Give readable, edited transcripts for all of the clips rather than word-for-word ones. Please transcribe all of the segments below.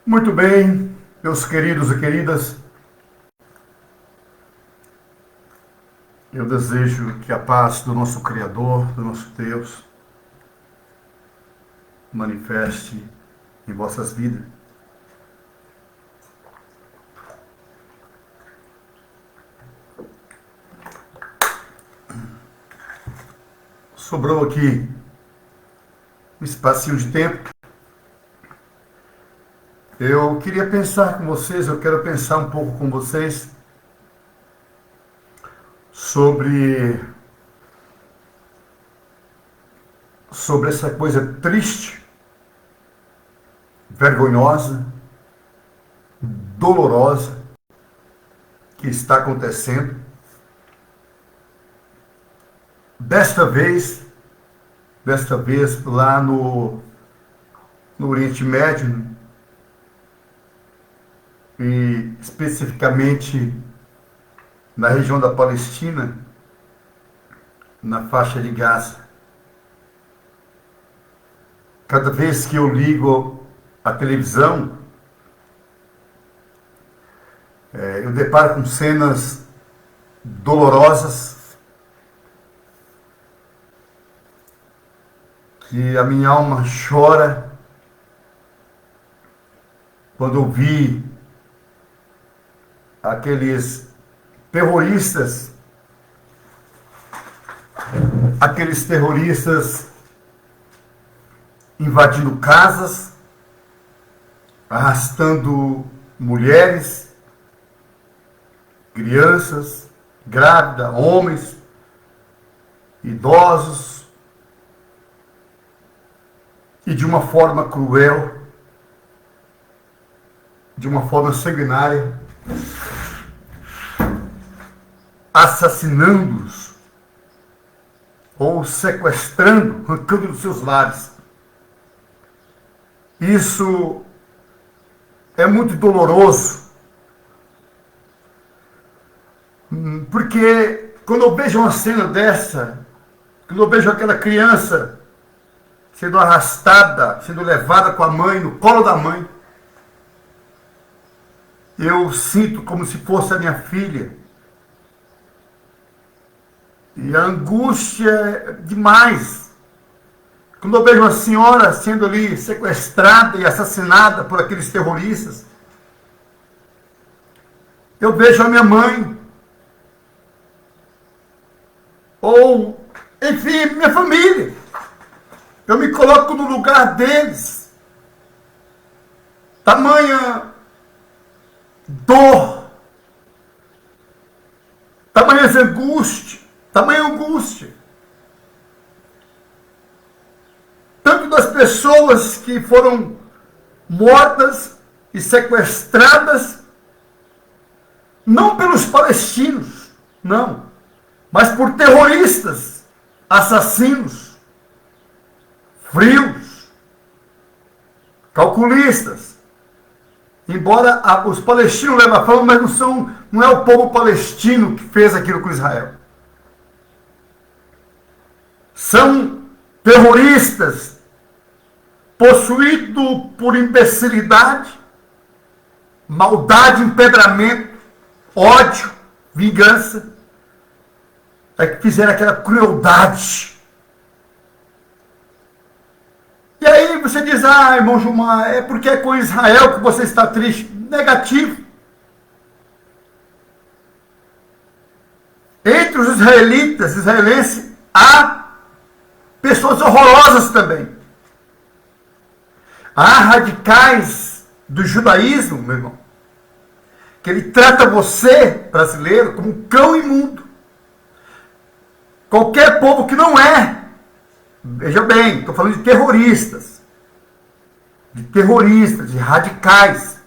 Muito bem, meus queridos e queridas, eu desejo que a paz do nosso Criador, do nosso Deus, manifeste em vossas vidas. Sobrou aqui um espacinho de tempo. Eu queria pensar com vocês, eu quero pensar um pouco com vocês sobre essa coisa triste, vergonhosa, dolorosa que está acontecendo. Desta vez lá no Oriente Médio, e especificamente na região da Palestina, na faixa de Gaza. Cada vez que eu ligo a televisão, eu deparo com cenas dolorosas que a minha alma chora quando eu vi aqueles terroristas invadindo casas, arrastando mulheres, crianças, grávidas, homens, idosos, e de uma forma cruel, de uma forma sanguinária, assassinando-os ou sequestrando, arrancando dos seus lares. Isso é muito doloroso, porque quando eu vejo uma cena dessa, quando eu vejo aquela criança sendo arrastada, sendo levada com a mãe, no colo da mãe, eu sinto como se fosse a minha filha. E a angústia é demais. Quando eu vejo uma senhora sendo ali sequestrada e assassinada por aqueles terroristas, eu vejo a minha mãe, ou, enfim, minha família. Eu me coloco no lugar deles. Tamanha dor, tamanha angústia. Tanto das pessoas que foram mortas e sequestradas, não pelos palestinos, não, mas por terroristas, assassinos, frios, calculistas. Embora os palestinos levam a fama, mas não é o povo palestino que fez aquilo com Israel. São terroristas possuídos por imbecilidade, maldade, empedramento, ódio, vingança, é que fizeram aquela crueldade. E aí você diz, irmão Gilmar, é porque é com Israel que você está triste. Negativo. Entre os israelenses, há pessoas horrorosas também. Há radicais do judaísmo, meu irmão, que ele trata você, brasileiro, como um cão imundo. Qualquer povo que não é, veja bem, estou falando de terroristas, de radicais.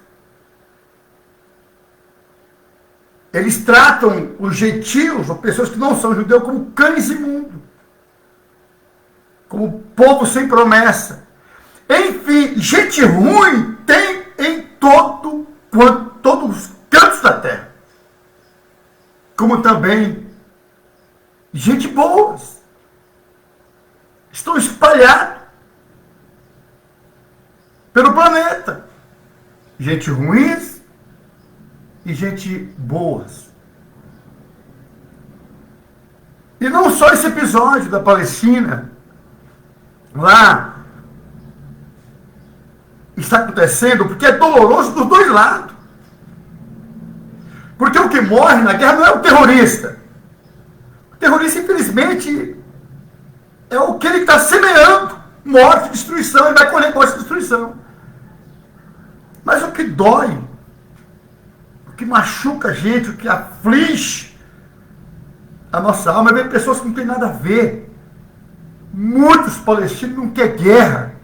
Eles tratam os gentios, ou pessoas que não são judeus, como cães imundos, como povo sem promessa. Enfim, gente ruim tem em todos os cantos da terra, como também gente boa. Estão espalhados pelo planeta. gente ruins e gente boas. E não só esse episódio da Palestina, lá está acontecendo, porque é doloroso dos dois lados. Porque o que morre na guerra não é o terrorista. O terrorista, infelizmente, é o que ele está semeando. Morte, destruição, ele vai colher morte e destruição. Mas o que dói, o que machuca a gente, o que aflige a nossa alma, é ver pessoas que não têm nada a ver. Muitos palestinos não querem guerra.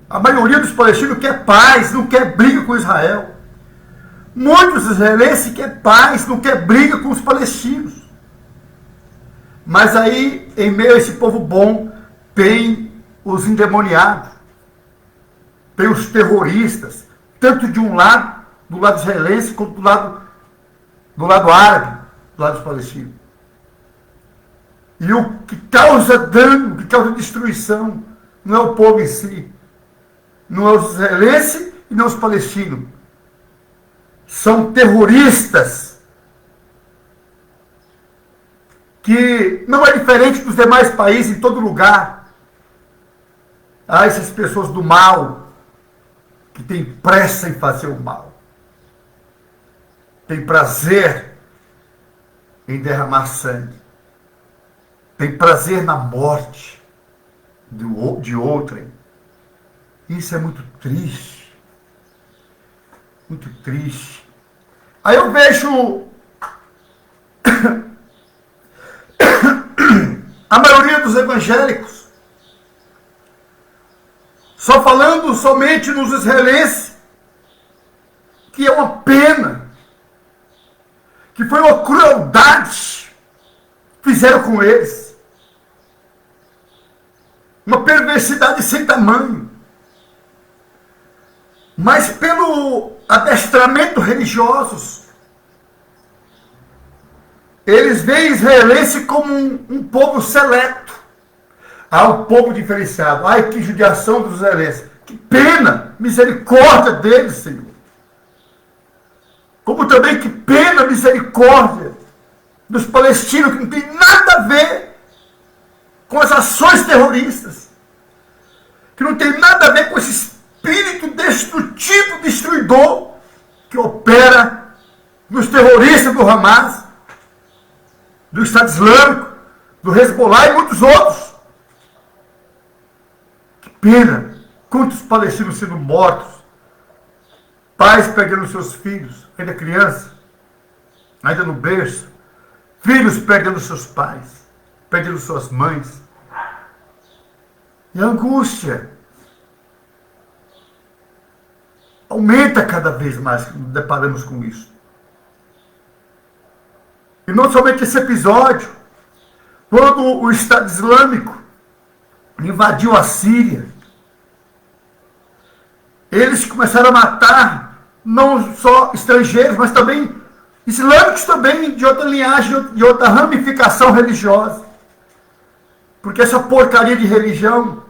A maioria dos palestinos quer paz, não quer briga com Israel. Muitos israelenses querem paz, não quer briga com os palestinos. Mas aí, em meio a esse povo bom, tem os endemoniados, tem os terroristas, tanto de um lado, do lado israelense, quanto do lado árabe, do lado dos palestinos. E o que causa dano, o que causa destruição, não é o povo em si, não é os israelenses e não os palestinos. São terroristas que não é diferente dos demais países em todo lugar. Há essas pessoas do mal que têm pressa em fazer o mal, têm prazer em derramar sangue, tem prazer na morte de outrem. Isso é muito triste. Muito triste. Aí eu vejo a maioria dos evangélicos só falando somente nos israelenses, que é uma pena, que foi uma crueldade que fizeram com eles. Uma perversidade sem tamanho. Mas pelo adestramento religiosos, eles veem israelense como um povo seleto. Um povo diferenciado. Ai, que judiação dos israelenses. Que pena, misericórdia deles, Senhor. Como também que pena, misericórdia dos palestinos, que não tem nada a ver com as ações terroristas, que não tem nada a ver com esse espírito destrutivo, destruidor, que opera nos terroristas do Hamas, do Estado Islâmico, do Hezbollah e muitos outros. Que pena, quantos palestinos sendo mortos, pais perdendo seus filhos, ainda criança, ainda no berço, filhos perdendo seus pais, perdendo suas mães. E a angústia aumenta cada vez mais que nos deparamos com isso. E não somente esse episódio, quando o Estado Islâmico invadiu a Síria, eles começaram a matar não só estrangeiros, mas também islâmicos também, de outra linhagem, de outra ramificação religiosa. Porque essa porcaria de religião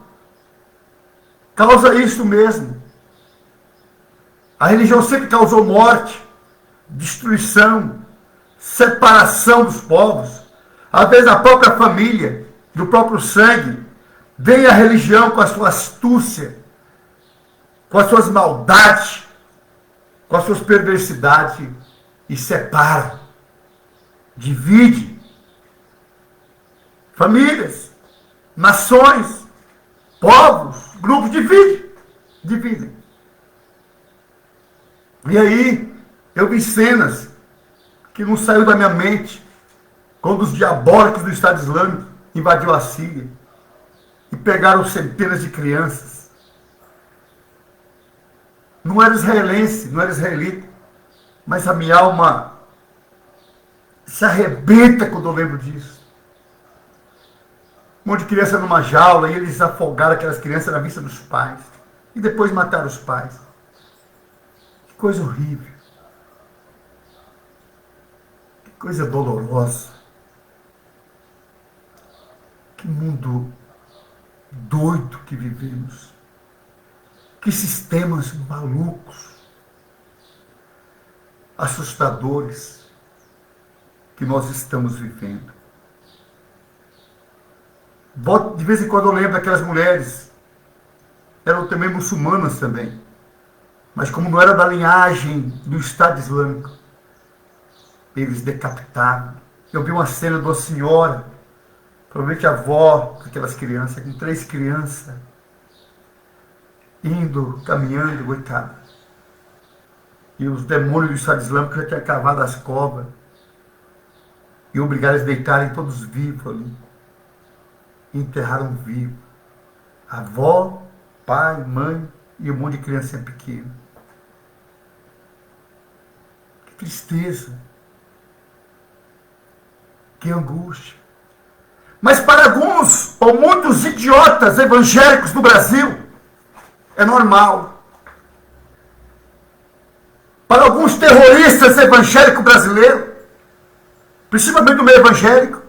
causa isso mesmo. A religião sempre causou morte, destruição, separação dos povos. Às vezes a própria família, do próprio sangue, vem a religião com a sua astúcia, com as suas maldades, com as suas perversidades, e separa, divide famílias, nações, povos, grupos, dividem. E aí, eu vi cenas que não saiu da minha mente, quando os diabólicos do Estado Islâmico invadiu a Síria e pegaram centenas de crianças. Não era israelense, não era israelita, mas a minha alma se arrebenta quando eu lembro disso. Um monte de criança numa jaula, e eles afogaram aquelas crianças na vista dos pais. E depois mataram os pais. Que coisa horrível. Que coisa dolorosa. Que mundo doido que vivemos. Que sistemas malucos. assustadores que nós estamos vivendo. De vez em quando eu lembro daquelas mulheres, eram também muçulmanas também, mas como não era da linhagem do Estado Islâmico, eles decapitaram. Eu vi uma cena de uma senhora, provavelmente a avó com aquelas crianças, com 3 crianças, indo, caminhando, coitada. E os demônios do Estado Islâmico já tinham cavado as covas e obrigaram eles a deitarem todos vivos ali. E enterraram vivo. Avó, pai, mãe e um monte de criança pequena. Que tristeza. Que angústia. Mas para alguns, ou muitos idiotas evangélicos do Brasil, é normal. Para alguns terroristas evangélicos brasileiros, principalmente do meio evangélico,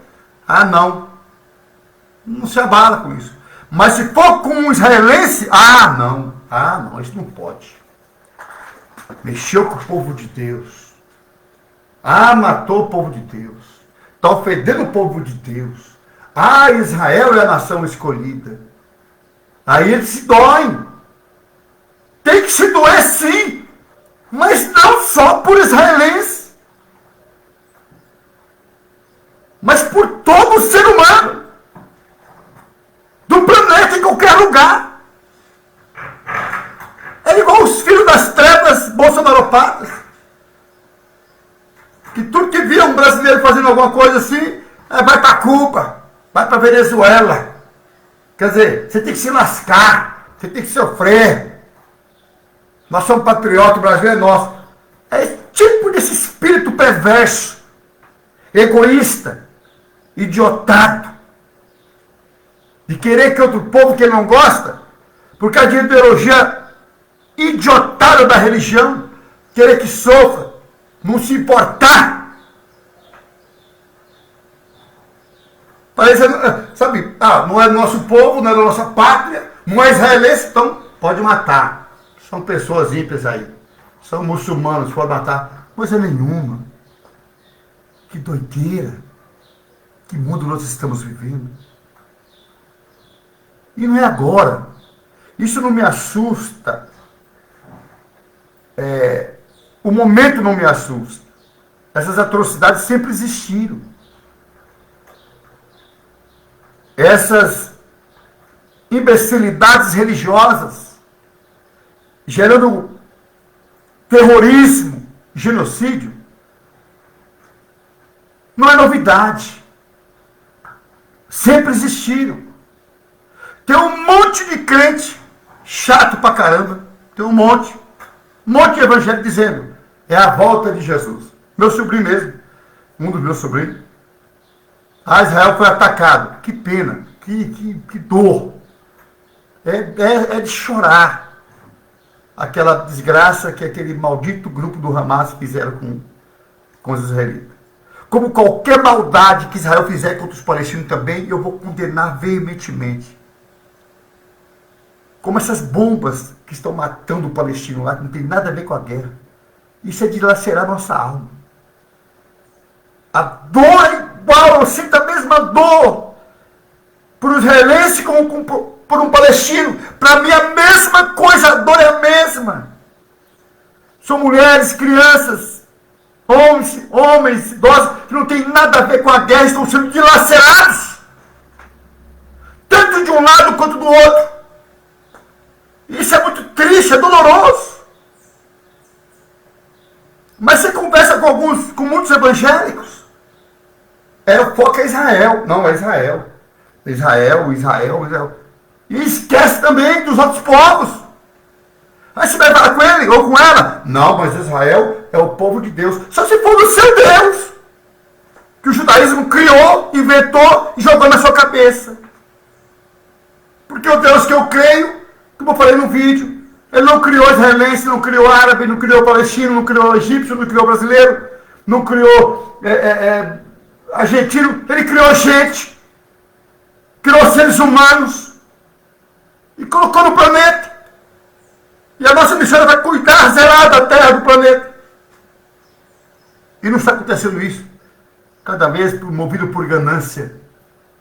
não se abala com isso. Mas se for com um israelense, não, isso não pode. Mexeu com o povo de Deus. Matou o povo de Deus. Está ofendendo o povo de Deus. Israel é a nação escolhida. Aí eles se doem. Tem que se doer sim. Mas não só por israelense. Mas por todo ser humano. Do planeta, em qualquer lugar. É igual os filhos das trevas bolsonaropatas. Que tudo que via um brasileiro fazendo alguma coisa assim, vai para Cuba, vai para Venezuela. Quer dizer, você tem que se lascar, você tem que sofrer. Nós somos patriotas, o Brasil é nosso. É esse tipo desse espírito perverso, egoísta, idiotado, de querer que outro povo que ele não gosta, por causa de ideologia idiotada da religião, querer que sofra, não se importar. Parece, sabe, não é do nosso povo, não é da nossa pátria, não é israelense, então pode matar. São pessoas ímpias aí. São muçulmanos, pode matar. Coisa nenhuma. Que doideira. Que mundo nós estamos vivendo. E não é agora. Isso não me assusta. O momento não me assusta. Essas atrocidades sempre existiram. Essas imbecilidades religiosas, gerando terrorismo, genocídio, não é novidade. Sempre existiram. Tem um monte de crente chato pra caramba. Tem um monte de evangélico dizendo, é a volta de Jesus. Meu sobrinho mesmo, um dos meus sobrinhos, Israel foi atacado. Que pena, que dor. É de chorar. Aquela desgraça que aquele maldito grupo do Hamas fizeram com os israelitas. Como qualquer maldade que Israel fizer contra os palestinos também, eu vou condenar veementemente. Como essas bombas que estão matando o palestino lá, que não tem nada a ver com a guerra. Isso é dilacerar nossa alma. A dor é igual, eu sinto a mesma dor por um israelense como por um palestino. Para mim a mesma coisa, a dor é a mesma. São mulheres, crianças, homens, idosos, que não tem nada a ver com a guerra, estão sendo dilacerados. Tanto de um lado quanto do outro. Isso é muito triste, é doloroso. Mas você conversa com muitos evangélicos, o foco é Israel. Não, é Israel. Israel. E esquece também dos outros povos. Aí você vai falar com ele ou com ela. Não, mas Israel é o povo de Deus. Só se for do seu Deus. Que o judaísmo criou, inventou e jogou na sua cabeça. Porque o Deus que eu creio, como eu falei no vídeo, ele não criou israelense, não criou árabe, não criou palestino, não criou egípcio, não criou brasileiro, não criou argentino, ele criou gente, criou seres humanos e colocou no planeta. E a nossa missão vai cuidar, zelar da terra do planeta. E não está acontecendo isso. Cada vez movido por ganância,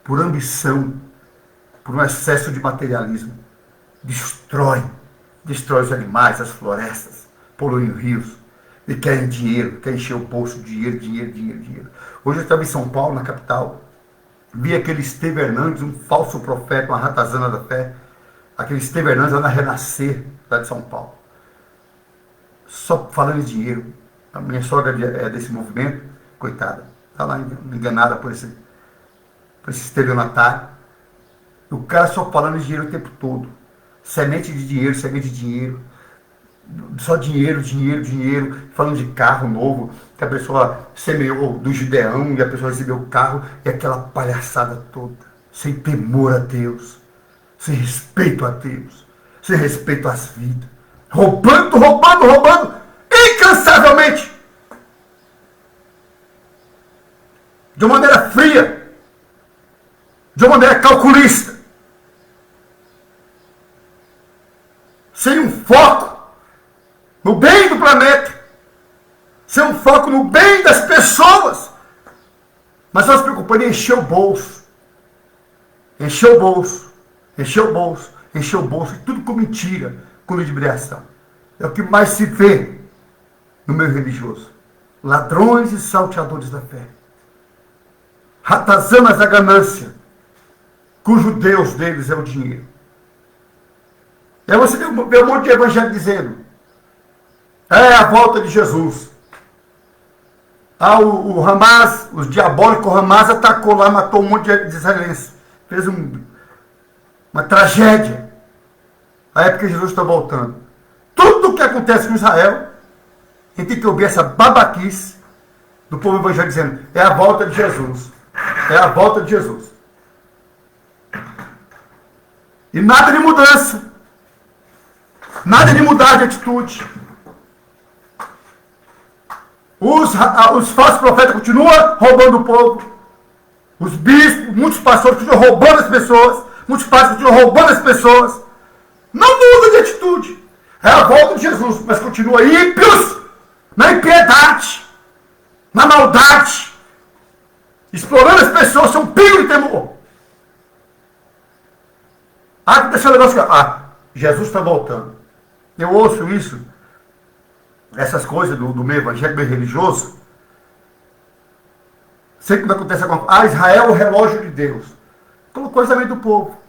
por ambição, por um excesso de materialismo. Destrói os animais, as florestas, poluem os rios. E querem dinheiro, querem encher o bolso, dinheiro. Hoje eu estava em São Paulo, na capital, vi aquele Estevão Hernandes, um falso profeta, uma ratazana da fé. Aquele Estevão Hernandes lá na Renascer, lá de São Paulo. Só falando em dinheiro. A minha sogra é desse movimento, coitada. Está lá enganada por esse estelionatário. O cara só falando de dinheiro o tempo todo. Semente de dinheiro. Só dinheiro, falando de carro novo, que a pessoa semeou do Gideão e a pessoa recebeu o carro, e aquela palhaçada toda, sem temor a Deus, sem respeito a Deus, sem respeito às vidas, roubando, incansavelmente, de uma maneira fria, de uma maneira calculista, sem um foco no bem do planeta, sem um foco no bem das pessoas, mas só se preocupando em encher o bolso, e tudo com mentira, com ludibriação. É o que mais se vê no meio religioso. Ladrões e salteadores da fé, ratazanas da ganância, cujo Deus deles é o dinheiro. E aí você vê um monte de evangelho dizendo: é a volta de Jesus. O Hamas, os diabólicos, o Hamas atacou lá, matou um monte de israelenses. Fez uma tragédia. A época que Jesus está voltando. Tudo o que acontece com Israel, a gente tem que ouvir essa babaquice do povo evangélico dizendo: é a volta de Jesus. É a volta de Jesus. E nada de mudança. Nada de mudar de atitude. Os falsos profetas continuam roubando o povo. Os bispos, muitos pastores continuam roubando as pessoas. Muitos pastores continuam roubando as pessoas. Não muda de atitude. É a volta de Jesus, mas continua ímpios na impiedade, na maldade, explorando as pessoas sem um pingo de temor. Deixa o negócio aqui. Jesus está voltando. Eu ouço isso, essas coisas do meio evangélico, meio religioso. Sempre que acontece alguma coisa, Israel é o relógio de Deus. Colocou isso na mente do povo.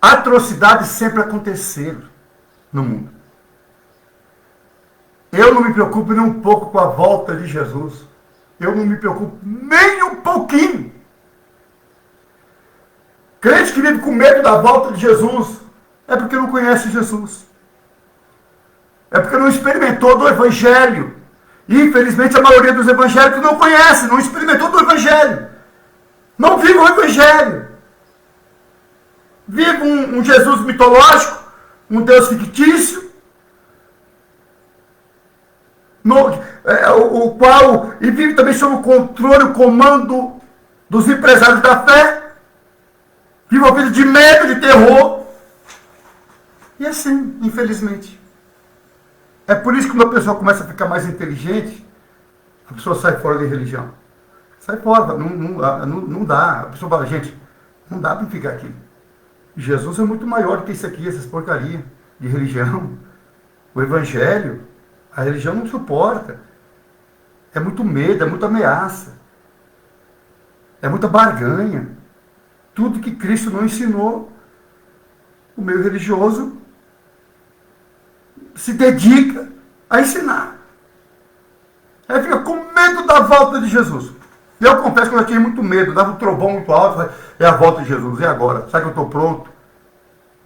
Atrocidades sempre aconteceram no mundo. Eu não me preocupo nem um pouco com a volta de Jesus. Eu não me preocupo nem um pouquinho. Crente que vive com medo da volta de Jesus é porque não conhece Jesus. É porque não experimentou do Evangelho. E, infelizmente, a maioria dos evangélicos não conhece, não experimentou do Evangelho. Não vive o Evangelho. Vive um Jesus mitológico, um Deus fictício, o qual, e vive também sob o controle, o comando dos empresários da fé. Vive uma vida de medo, de terror. E assim, infelizmente. É por isso que quando a pessoa começa a ficar mais inteligente, a pessoa sai fora da religião. Sai fora, não dá. A pessoa fala: gente, não dá para ficar aqui. Jesus é muito maior do que isso aqui, essas porcarias de religião. O Evangelho, a religião não suporta. É muito medo, é muita ameaça. É muita barganha. Tudo que Cristo não ensinou, o meio religioso se dedica a ensinar. Aí fica com medo da volta de Jesus. E eu confesso que eu já tinha muito medo, dava um trovão muito alto, é a volta de Jesus, e agora? Será que eu estou pronto?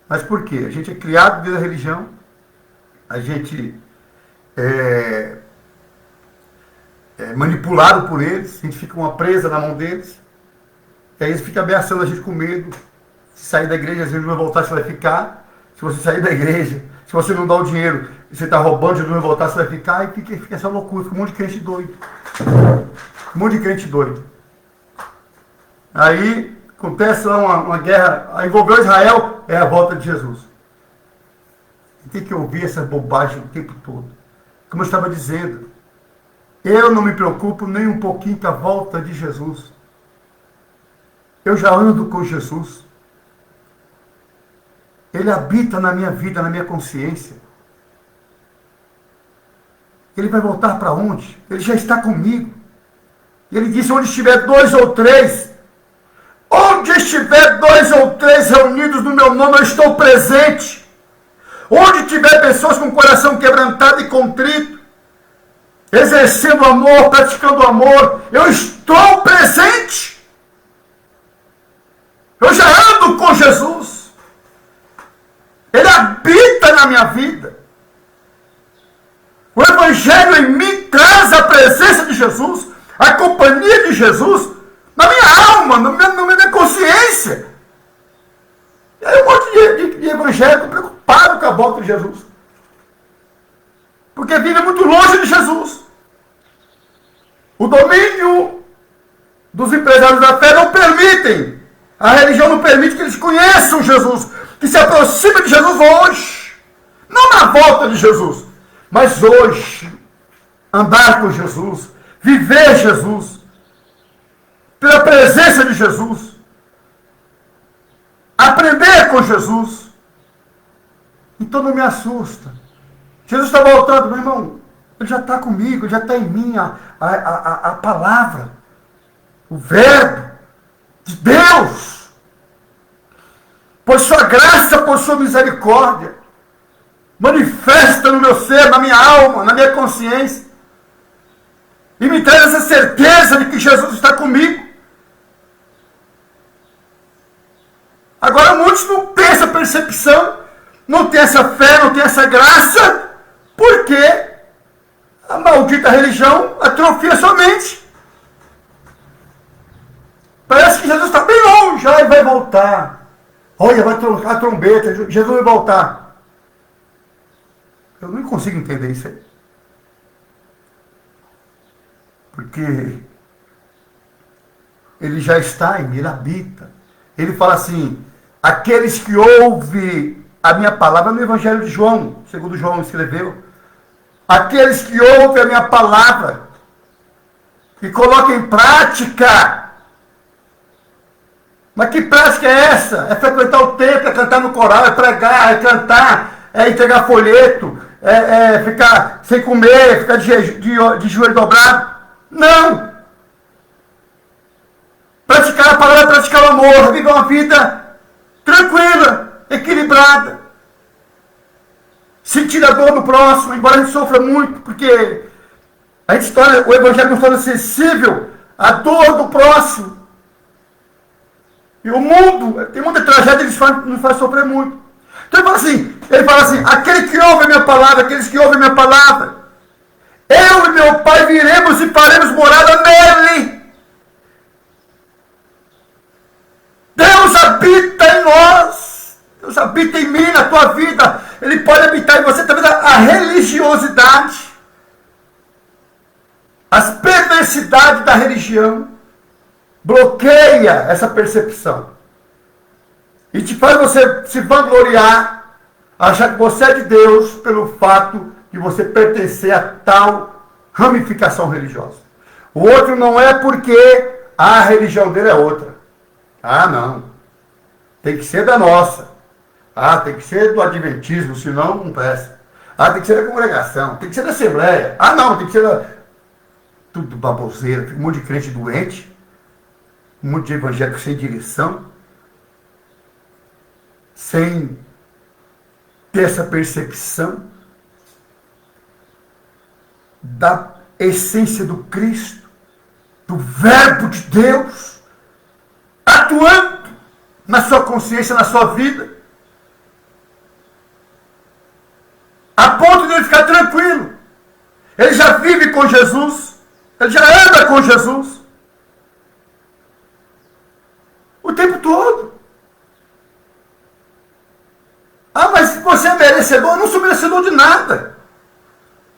Mas por quê? A gente é criado dentro da religião, a gente é manipulado por eles, a gente fica uma presa na mão deles, e aí eles ficam ameaçando a gente com medo. Se sair da igreja, às vezes não vai voltar, você vai ficar. Se você sair da igreja, se você não dá o dinheiro, você está roubando, Jesus não vai voltar, você vai ficar, e fica essa loucura, fica um monte de crente doido. Um monte de crente doido. Aí acontece lá uma guerra, envolveu Israel, é a volta de Jesus. E tem que ouvir essa bobagem o tempo todo. Como eu estava dizendo, Eu não me preocupo nem um pouquinho com a volta de Jesus. Eu já ando com Jesus. Ele habita na minha vida, na minha consciência. Ele vai voltar para onde? Ele já está comigo. Ele disse, onde estiver 2 ou 3, onde estiver 2 ou 3 reunidos no meu nome, eu estou presente. Onde tiver pessoas com o coração quebrantado e contrito, exercendo amor, praticando amor, eu estou presente. Eu já ando com Jesus. Ele habita na minha vida. O Evangelho em mim traz a presença de Jesus, a companhia de Jesus, na minha alma, na minha consciência. E aí um monte de evangélico preocupado com a volta de Jesus. Porque vive muito longe de Jesus. O domínio dos empresários da fé não permitem. A religião não permite que eles conheçam Jesus, que se aproximem de Jesus hoje. Não na volta de Jesus, mas hoje. Andar com Jesus, viver Jesus, pela presença de Jesus, aprender com Jesus. Então não me assusta. Jesus está voltando, meu irmão. Ele já está comigo, já está em mim a palavra, o verbo de Deus. Por sua graça, por sua misericórdia, manifesta no meu ser, na minha alma, na minha consciência. E me traz essa certeza de que Jesus está comigo. Agora muitos não têm essa percepção, não têm essa fé, não têm essa graça, porque a maldita religião atrofia sua mente. Parece que Jesus está bem longe, e vai voltar. Olha, vai tocar a trombeta, Jesus vai voltar. Eu não consigo entender isso aí. Porque ele já está em mim, ele habita. Ele fala assim, aqueles que ouvem a minha palavra, no Evangelho de João, segundo João escreveu, aqueles que ouvem a minha palavra e colocam em prática. Mas que prática é essa? É frequentar o templo, é cantar no coral, é pregar, é cantar, é entregar folheto, é ficar sem comer, ficar de joelho dobrado. Não! Praticar a palavra é praticar o amor, viver uma vida tranquila, equilibrada. Sentir a dor do próximo, embora a gente sofra muito, porque a gente o Evangelho nos torna sensível à dor do próximo. E o mundo, tem muita tragédia, nos faz sofrer muito. Então ele fala assim, aquele que ouve a minha palavra, aqueles que ouvem a minha palavra, eu e meu Pai viremos e faremos morada nele. Deus habita em nós. Deus habita em mim, na tua vida. Ele pode habitar em você também. A religiosidade, as perversidades da religião, bloqueia essa percepção. E te faz você se vangloriar, achar que você é de Deus pelo fato de você pertencer a tal ramificação religiosa. O outro não é porque a religião dele é outra. Ah, não. Tem que ser da nossa. Ah, tem que ser do adventismo, senão não presta. Ah, tem que ser da congregação, tem que ser da assembleia. Ah, não, tem que ser da... Tudo baboseira, um monte de crente doente, um monte de evangélico sem direção, sem ter essa percepção da essência do Cristo, do Verbo de Deus, atuando na sua consciência, na sua vida, a ponto de ele ficar tranquilo. Ele já vive com Jesus, ele já anda com Jesus o tempo todo. Ah, mas você é merecedor? Eu não sou merecedor de nada.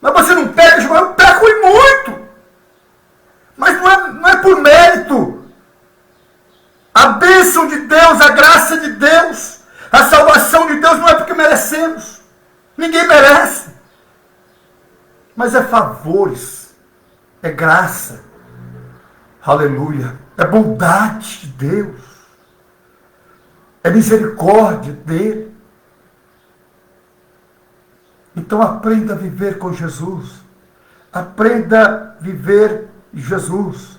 Mas você não peca? Eu peco e muito. Mas não é por mérito. A bênção de Deus, a graça de Deus, a salvação de Deus não é porque merecemos. Ninguém merece. Mas é favores, É graça. Aleluia. É bondade de Deus. É misericórdia dele. Então aprenda a viver com Jesus. Aprenda a viver Jesus.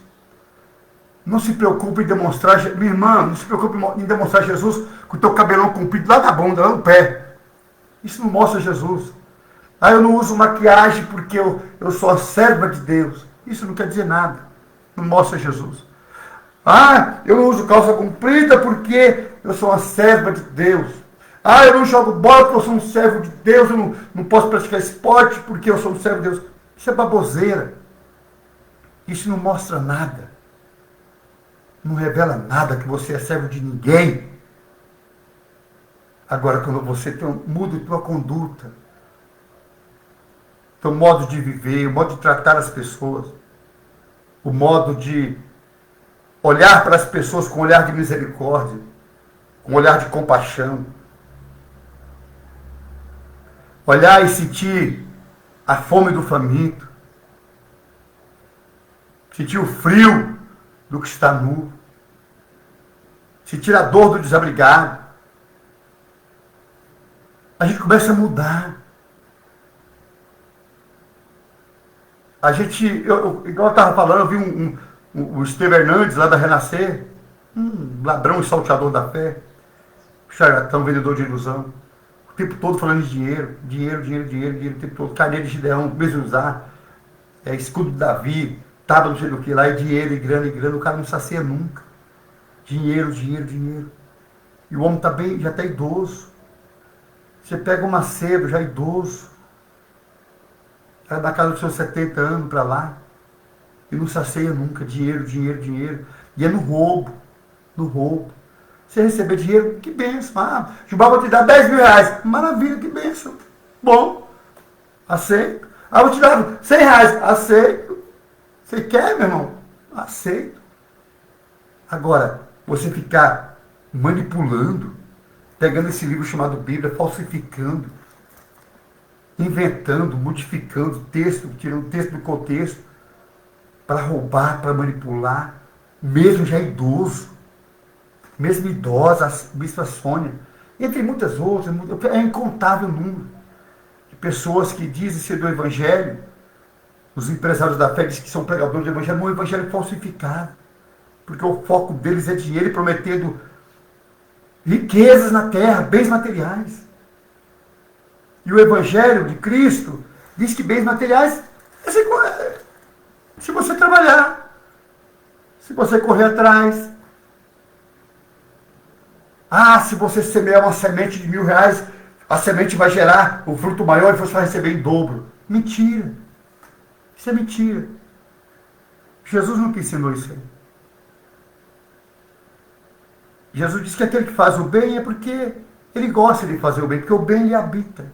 Não se preocupe em demonstrar, minha irmã, não se preocupe em demonstrar Jesus com o teu cabelão comprido lá da bunda, lá no pé. Isso não mostra Jesus. Ah, eu não uso maquiagem porque eu sou a serva de Deus. Isso não quer dizer nada. Não mostra Jesus. Ah, eu não uso calça comprida porque eu sou uma serva de Deus. Ah, eu não jogo bola porque eu sou um servo de Deus. Eu não posso praticar esporte porque eu sou um servo de Deus. Isso é baboseira. Isso não mostra nada. Não revela nada que você é servo de ninguém. Agora, quando você muda a tua conduta, teu modo de viver, o modo de tratar as pessoas, o modo de olhar para as pessoas com um olhar de misericórdia, com um olhar de compaixão, olhar e sentir a fome do faminto, sentir o frio do que está nu, sentir a dor do desabrigado. A gente começa a mudar. A gente, igual eu estava falando, eu vi o Estevão Hernandes, lá da Renascer, um ladrão e salteador da fé, charlatão, vendedor de ilusão, o tempo todo falando de dinheiro, o tempo todo, carneiro de Gideão, mesmo usar, escudo de Davi, tábua não sei do que lá, dinheiro, e grana, o cara não sacia nunca. Dinheiro. E o homem já está idoso. Você pega o Macedo, já idoso, já na casa dos seus 70 anos para lá, e não sacia nunca, dinheiro. E é no roubo. Você receber dinheiro, que bênção. Ah, Gilmar, vou te dar 10 mil reais. Maravilha, que bênção. Bom, aceito. Ah, vou te dar 100 reais. Aceito. Você quer, meu irmão? Aceito. Agora, você ficar manipulando, pegando esse livro chamado Bíblia, falsificando, inventando, modificando o texto, tirando o texto do contexto, para roubar, para manipular, mesmo já idoso, mesmo idosa, a bispa Sônia, entre muitas outras, é incontável número de pessoas que dizem ser do Evangelho, os empresários da fé dizem que são pregadores do Evangelho, mas o Evangelho é falsificado, porque o foco deles é dinheiro e prometendo riquezas na terra, bens materiais. E o Evangelho de Cristo diz que bens materiais se você trabalhar, se você correr atrás. Ah, se você semear uma semente de 1.000 reais, a semente vai gerar o fruto maior e você vai receber em dobro. Mentira. Isso é mentira. Jesus nunca ensinou isso aí. Jesus diz que aquele que faz o bem é porque ele gosta de fazer o bem, porque o bem lhe habita.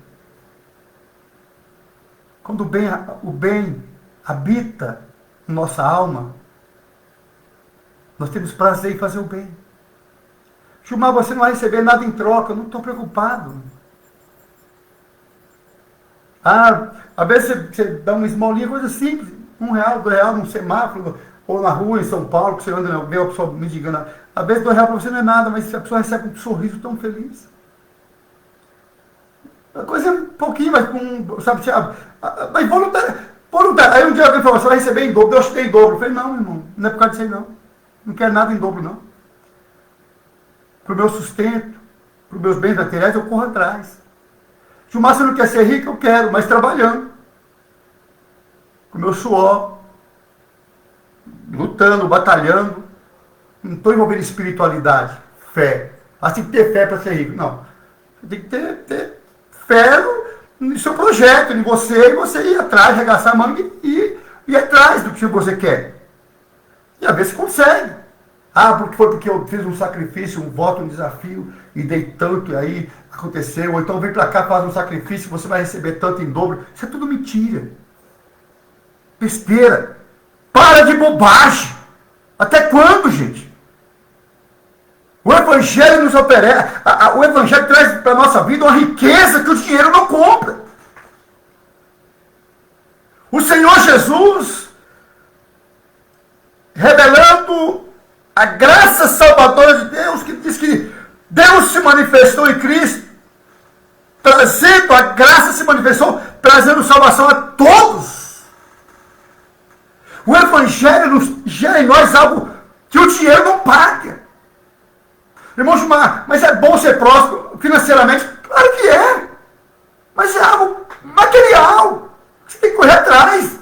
Quando o bem habita em nossa alma, nós temos prazer em fazer o bem. Gilmar, você não vai receber nada em troca, eu não estou preocupado. Ah, às vezes você dá uma esmolinha, coisa simples, R$1, R$2 num semáforo, ou na rua em São Paulo, que você anda, vê a pessoa mendigando. Às vezes R$2 para você não é nada, mas a pessoa recebe um sorriso tão feliz. A coisa é um pouquinho, mas com, sabe, mas voluntário. Aí um dia alguém falou, você vai receber em dobro, eu te dei em dobro. Eu falei, não, irmão, não é por causa disso aí não. Não quero nada em dobro, não. Para o meu sustento, para os meus bens materiais, eu corro atrás. Gilmar, você não quer ser rico? Eu quero, mas trabalhando. Com o meu suor. Lutando, batalhando. Não estou envolvendo espiritualidade, fé. Mas tem que ter fé para ser rico. Não. Você tem que ter fé no seu projeto, em você, e você ir atrás, arregaçar a mão e ir atrás do que você quer. E às vezes você consegue. Ah, porque eu fiz um sacrifício, um voto, um desafio, e dei tanto, e aí aconteceu. Ou então vem para cá, faz um sacrifício, você vai receber tanto em dobro. Isso é tudo mentira. Besteira. Para de bobagem. Até quando, gente? O Evangelho nos oferece, o Evangelho traz para a nossa vida uma riqueza que o dinheiro não compra. O Senhor Jesus A graça salvadora de Deus, que diz que Deus se manifestou em Cristo, trazendo a graça, se manifestou, trazendo salvação a todos. O Evangelho gera em nós algo que o dinheiro não paga. Irmão Gilmar, mas é bom ser próspero financeiramente? Claro que é. Mas é algo material. Você tem que correr atrás.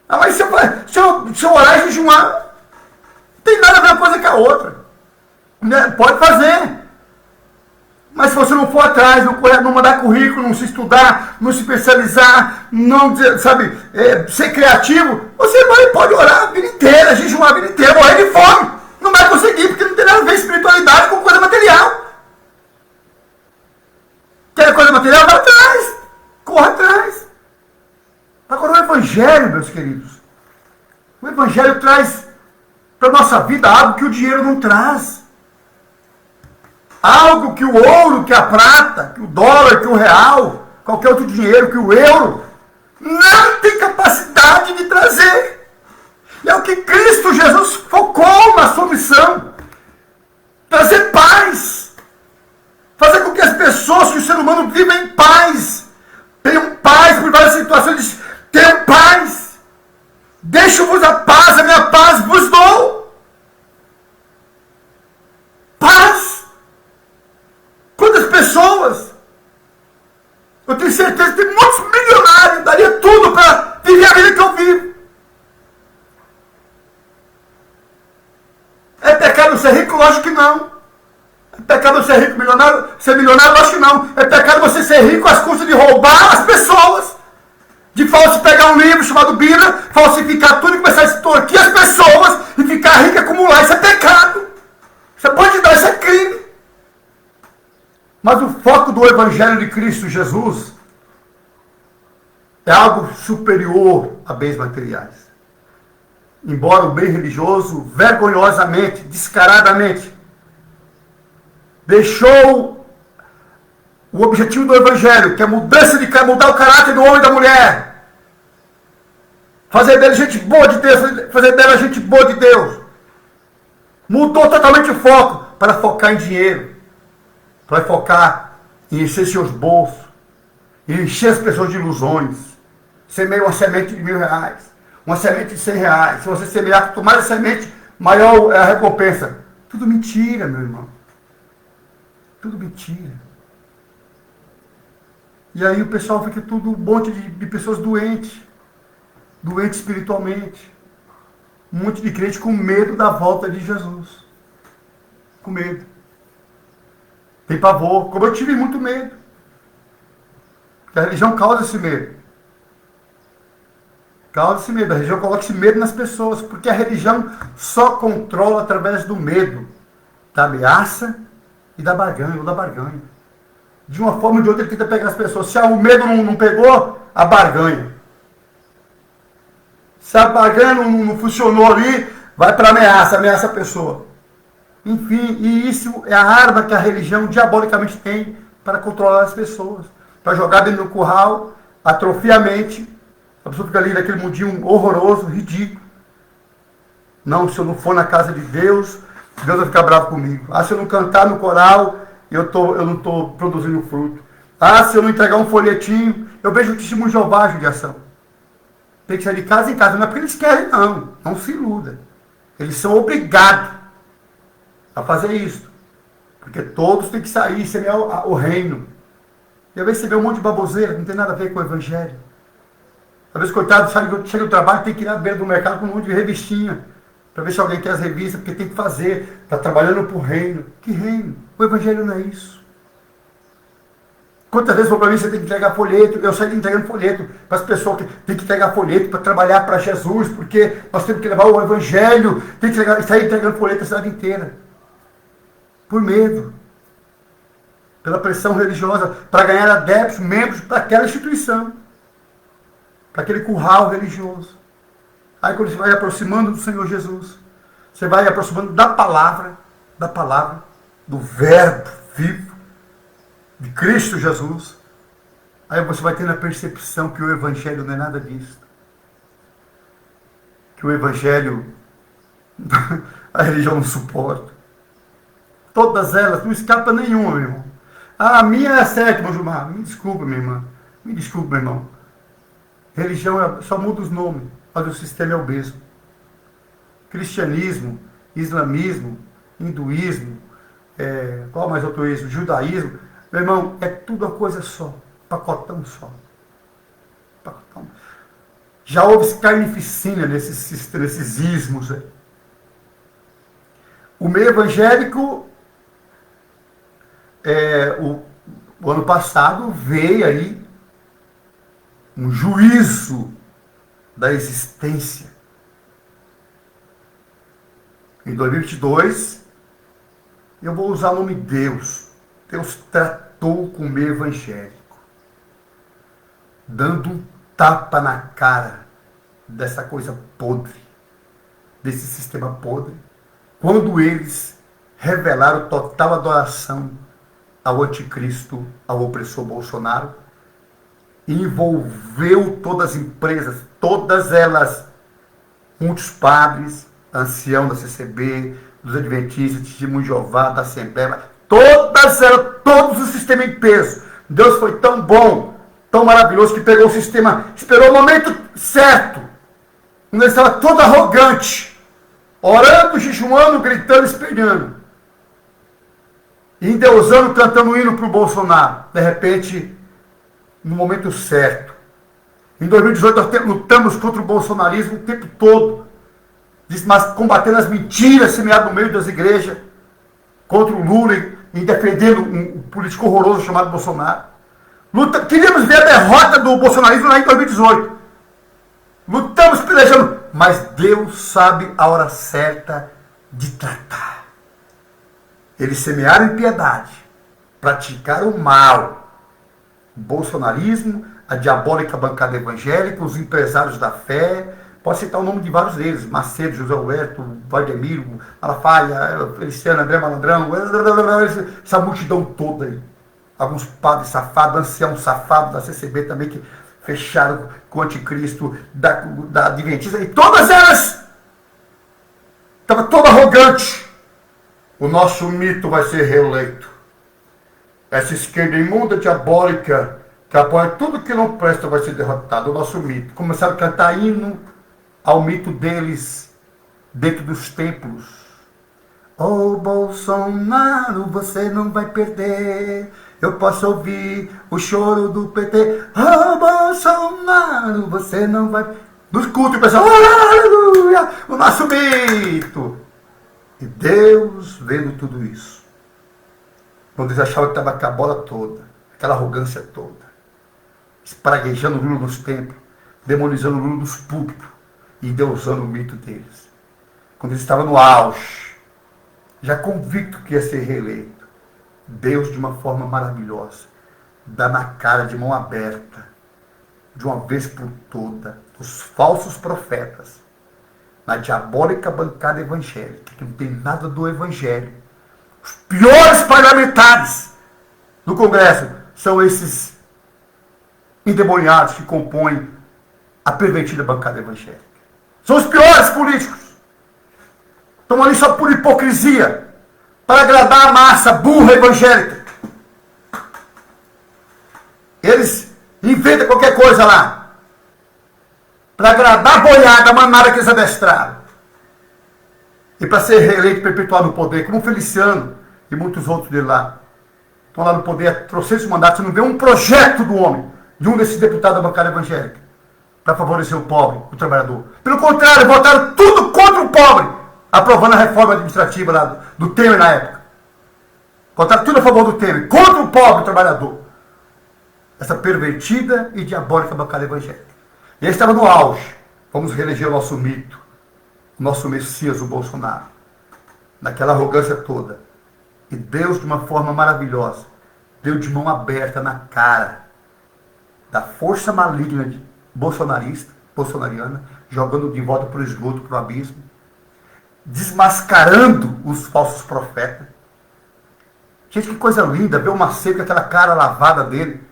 Ah, mas se eu orar e jejuar, não tem nada a ver uma coisa com a outra. Né? Pode fazer. Mas se você não for atrás, não mandar currículo, não se estudar, não se especializar, não, sabe, ser criativo, você pode orar a vida inteira, jejuar a vida inteira, morrer de fome. Não vai conseguir, porque não tem nada a ver espiritualidade com coisa material. Quer coisa material? Vai atrás. Corra atrás. Agora o Evangelho, meus queridos, o Evangelho traz para a nossa vida algo que o dinheiro não traz. Algo que o ouro, que a prata, que o dólar, que o real, qualquer outro dinheiro, que o euro, não tem capacidade de trazer. E é o que Cristo Jesus focou na sua missão. Trazer paz. Fazer com que as pessoas, que o ser humano viva em paz. Tenham paz por várias situações. Tenham paz. Deixo-vos a paz, a minha paz vos dou. Paz. Quantas pessoas? Eu tenho certeza que tem muitos milionários, daria tudo para viver a vida que eu vivo. É pecado ser rico? Lógico que não. É pecado ser rico, milionário? Ser milionário? Lógico que não. É pecado você ser rico às custas de roubar as pessoas. De pegar um livro chamado Bíblia, falsificar tudo e começar a extorquir as pessoas e ficar rico e acumular. Isso é pecado. Você pode dar, isso é crime. Mas o foco do Evangelho de Cristo Jesus é algo superior a bens materiais. Embora o bem religioso, vergonhosamente, descaradamente, deixou o objetivo do Evangelho, que é mudar o caráter do homem e da mulher, fazer dele gente boa de Deus, fazer dela gente boa de Deus, mudou totalmente o foco para focar em dinheiro, para focar em encher seus bolsos, em encher as pessoas de ilusões. Semeia uma semente de R$1.000, uma semente de R$100. Se você semear, quanto mais a semente, maior é a recompensa. Tudo mentira, meu irmão. Tudo mentira. E aí o pessoal fica tudo um monte de pessoas doentes espiritualmente. Um monte de crente com medo da volta de Jesus. Com medo. Tem pavor. Como eu tive muito medo. Porque a religião causa esse medo. Causa esse medo. A religião coloca esse medo nas pessoas. Porque a religião só controla através do medo. Da ameaça e da barganha, ou da barganha. De uma forma ou de outra ele tenta pegar as pessoas. Se o medo não pegou, a barganha. Se a barganha não funcionou ali, vai para ameaça a pessoa. Enfim, e isso é a arma que a religião diabolicamente tem para controlar as pessoas. Para jogar dentro do curral, atrofiar a mente. A pessoa fica ali naquele mundinho horroroso, ridículo. Não, se eu não for na casa de Deus, Deus vai ficar bravo comigo. Ah, se eu não cantar no coral, eu não estou produzindo fruto. Ah, se eu não entregar um folhetinho, eu vejo o testemunho de Jeová, judiação. Tem que sair de casa em casa. Não é porque eles querem, não. Não se iluda. Eles são obrigados a fazer isso. Porque todos têm que sair e semear o reino. E às vezes você vê um monte de baboseira, que não tem nada a ver com o Evangelho. Às vezes, coitado, chega do trabalho, tem que ir na beira do mercado com um monte de revistinha. Para ver se alguém quer as revistas, porque tem que fazer. Está trabalhando para o reino. Que reino? O Evangelho não é isso. Quantas vezes para mim você tem que entregar folheto? Eu saí entregando folheto para as pessoas que tem que entregar folheto para trabalhar para Jesus, porque nós temos que levar o Evangelho, tem que sair entregando folheto a cidade inteira. Por medo. Pela pressão religiosa, para ganhar adeptos, membros para aquela instituição. Para aquele curral religioso. Aí quando você vai aproximando do Senhor Jesus, você vai aproximando da palavra, do verbo vivo, de Cristo Jesus, aí você vai tendo a percepção que o Evangelho não é nada disso. Que o Evangelho A religião não suporta. Todas elas, não escapa nenhuma, meu irmão. Ah, a minha é certa, meu Gilmar. Me desculpa, minha irmã. Me desculpa, meu irmão. Religião só muda os nomes, mas o sistema é o mesmo. Cristianismo, islamismo, hinduísmo, qual mais outro ismo? Judaísmo. Meu irmão, é tudo uma coisa só. Pacotão só. Pacotão. Já houve carnificina nesses ismos. O meio evangélico, o ano passado, veio aí um juízo da existência. Em 2022, eu vou usar o nome Deus. Deus tratou com o meio evangélico, dando um tapa na cara dessa coisa podre, desse sistema podre, quando eles revelaram total adoração ao anticristo, ao opressor Bolsonaro, e envolveu todas as empresas, todas elas, muitos padres, ancião da CCB, dos Adventistas, Testemunho de Jeová, da Assembleia, todas elas, todos os sistemas em peso. Deus foi tão bom, tão maravilhoso, que pegou o sistema, esperou o momento certo, quando ele estava todo arrogante, orando, jejuando, gritando, espelhando, e endeusando, cantando um hino para o Bolsonaro. De repente, no momento certo, em 2018 nós lutamos contra o bolsonarismo o tempo todo, mas combatendo as mentiras semeadas no meio das igrejas, contra o Lula e defendendo um político horroroso chamado Bolsonaro. Queríamos ver a derrota do bolsonarismo lá em 2018. Lutamos, pelejando, mas Deus sabe a hora certa de tratar. Eles semearam impiedade, praticaram o mal. O bolsonarismo, a diabólica bancada evangélica, os empresários da fé. Posso citar o nome de vários deles: Macedo, José Huerto, Valdemiro, Malafaia, Feliciano, André Malandrão, essa multidão toda aí. Alguns padres safados, anciãos safados da CCB também, que fecharam com o anticristo da Adventista, e todas elas estavam toda arrogante. O nosso mito vai ser reeleito. Essa esquerda imunda, diabólica, que apoia tudo que não presta, vai ser derrotado. O nosso mito. Começaram a cantar hino ao mito deles dentro dos templos. Oh, Bolsonaro, você não vai perder. Eu posso ouvir o choro do PT. Oh, Bolsonaro, você não vai... Nos cultos, o pessoal, aleluia, o nosso mito. E Deus, vendo tudo isso, quando eles achavam que estava com a bola toda, aquela arrogância toda, espraguejando o Lula nos templos, demonizando o Lula nos púlpitos, e endeusando o mito deles. Quando eles estavam no auge, já convicto que ia ser reeleito, Deus, de uma forma maravilhosa, dá na cara, de mão aberta, de uma vez por toda, os falsos profetas, na diabólica bancada evangélica, que não tem nada do evangelho. Os piores parlamentares do Congresso são esses endemoniados que compõem a pervertida bancada evangélica. São os piores políticos. Estão ali só por hipocrisia, para agradar a massa burra evangélica. Eles inventam qualquer coisa lá, para agradar a boiada, a manada que eles adestraram. E para ser reeleito e perpetuado no poder, como o Feliciano e muitos outros dele lá. Estão lá no poder, trouxeram esse mandato, você não vê um projeto do homem, de um desses deputados da bancada evangélica, para favorecer o pobre, o trabalhador. Pelo contrário, votaram tudo contra o pobre, aprovando a reforma administrativa lá do Temer na época. Votaram tudo a favor do Temer, contra o pobre, o trabalhador. Essa pervertida e diabólica bancada evangélica. E ele estava no auge. Vamos reeleger o nosso mito, o nosso Messias, o Bolsonaro. Naquela arrogância toda. E Deus, de uma forma maravilhosa, deu de mão aberta na cara da força maligna bolsonariana, jogando de volta para o esgoto, para o abismo, desmascarando os falsos profetas. Gente, que coisa linda, ver o Macedo com aquela cara lavada dele,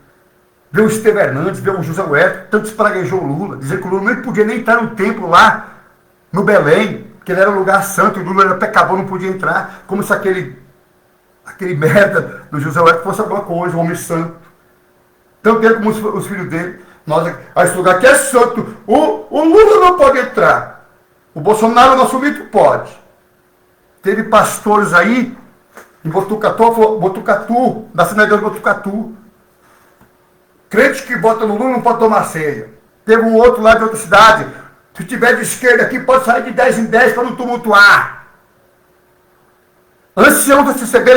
ver o Estevão Hernandes, ver o José Huerto, tanto espraguejou o Lula, dizer que o Lula nem podia nem estar no templo lá, no Belém, que ele era um lugar santo, e o Lula era pecador, não podia entrar, como se aquele merda do José Wellington fosse alguma coisa, um homem santo. Tanto ele como os filhos dele. Esse lugar aqui é santo. O Lula não pode entrar. O Bolsonaro, nosso mito, pode. Teve pastores aí, em Botucatu, da Cidade de Botucatu. Crente que vota no Lula não pode tomar ceia. Teve um outro lá de outra cidade. Se tiver de esquerda aqui, pode sair de 10 em 10 para não tumultuar. Ancião da CCB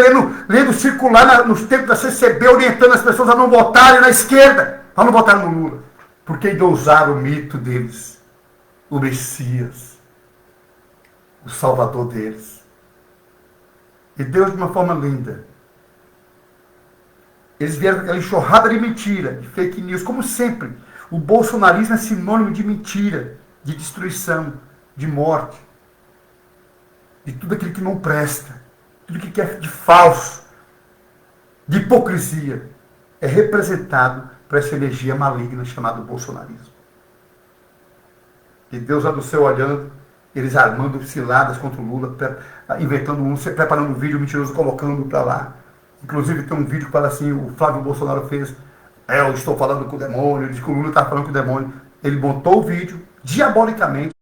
lendo circular nos tempos da CCB, orientando as pessoas a não votarem na esquerda, a não votarem no Lula. Porque endeusaram o mito deles, o Messias, o Salvador deles. E Deus, de uma forma linda, eles vieram com aquela enxurrada de mentira, de fake news, como sempre. O bolsonarismo é sinônimo de mentira, de destruição, de morte, de tudo aquilo que não presta, tudo aquilo que é de falso, de hipocrisia, é representado por essa energia maligna chamada bolsonarismo. E Deus lá do céu olhando, eles armando ciladas contra o Lula, inventando preparando um vídeo mentiroso, colocando para lá. Inclusive tem um vídeo que fala assim, o Flávio Bolsonaro fez, eu estou falando com o demônio, ele diz que o Lula está falando com o demônio. Ele montou o vídeo, diabolicamente,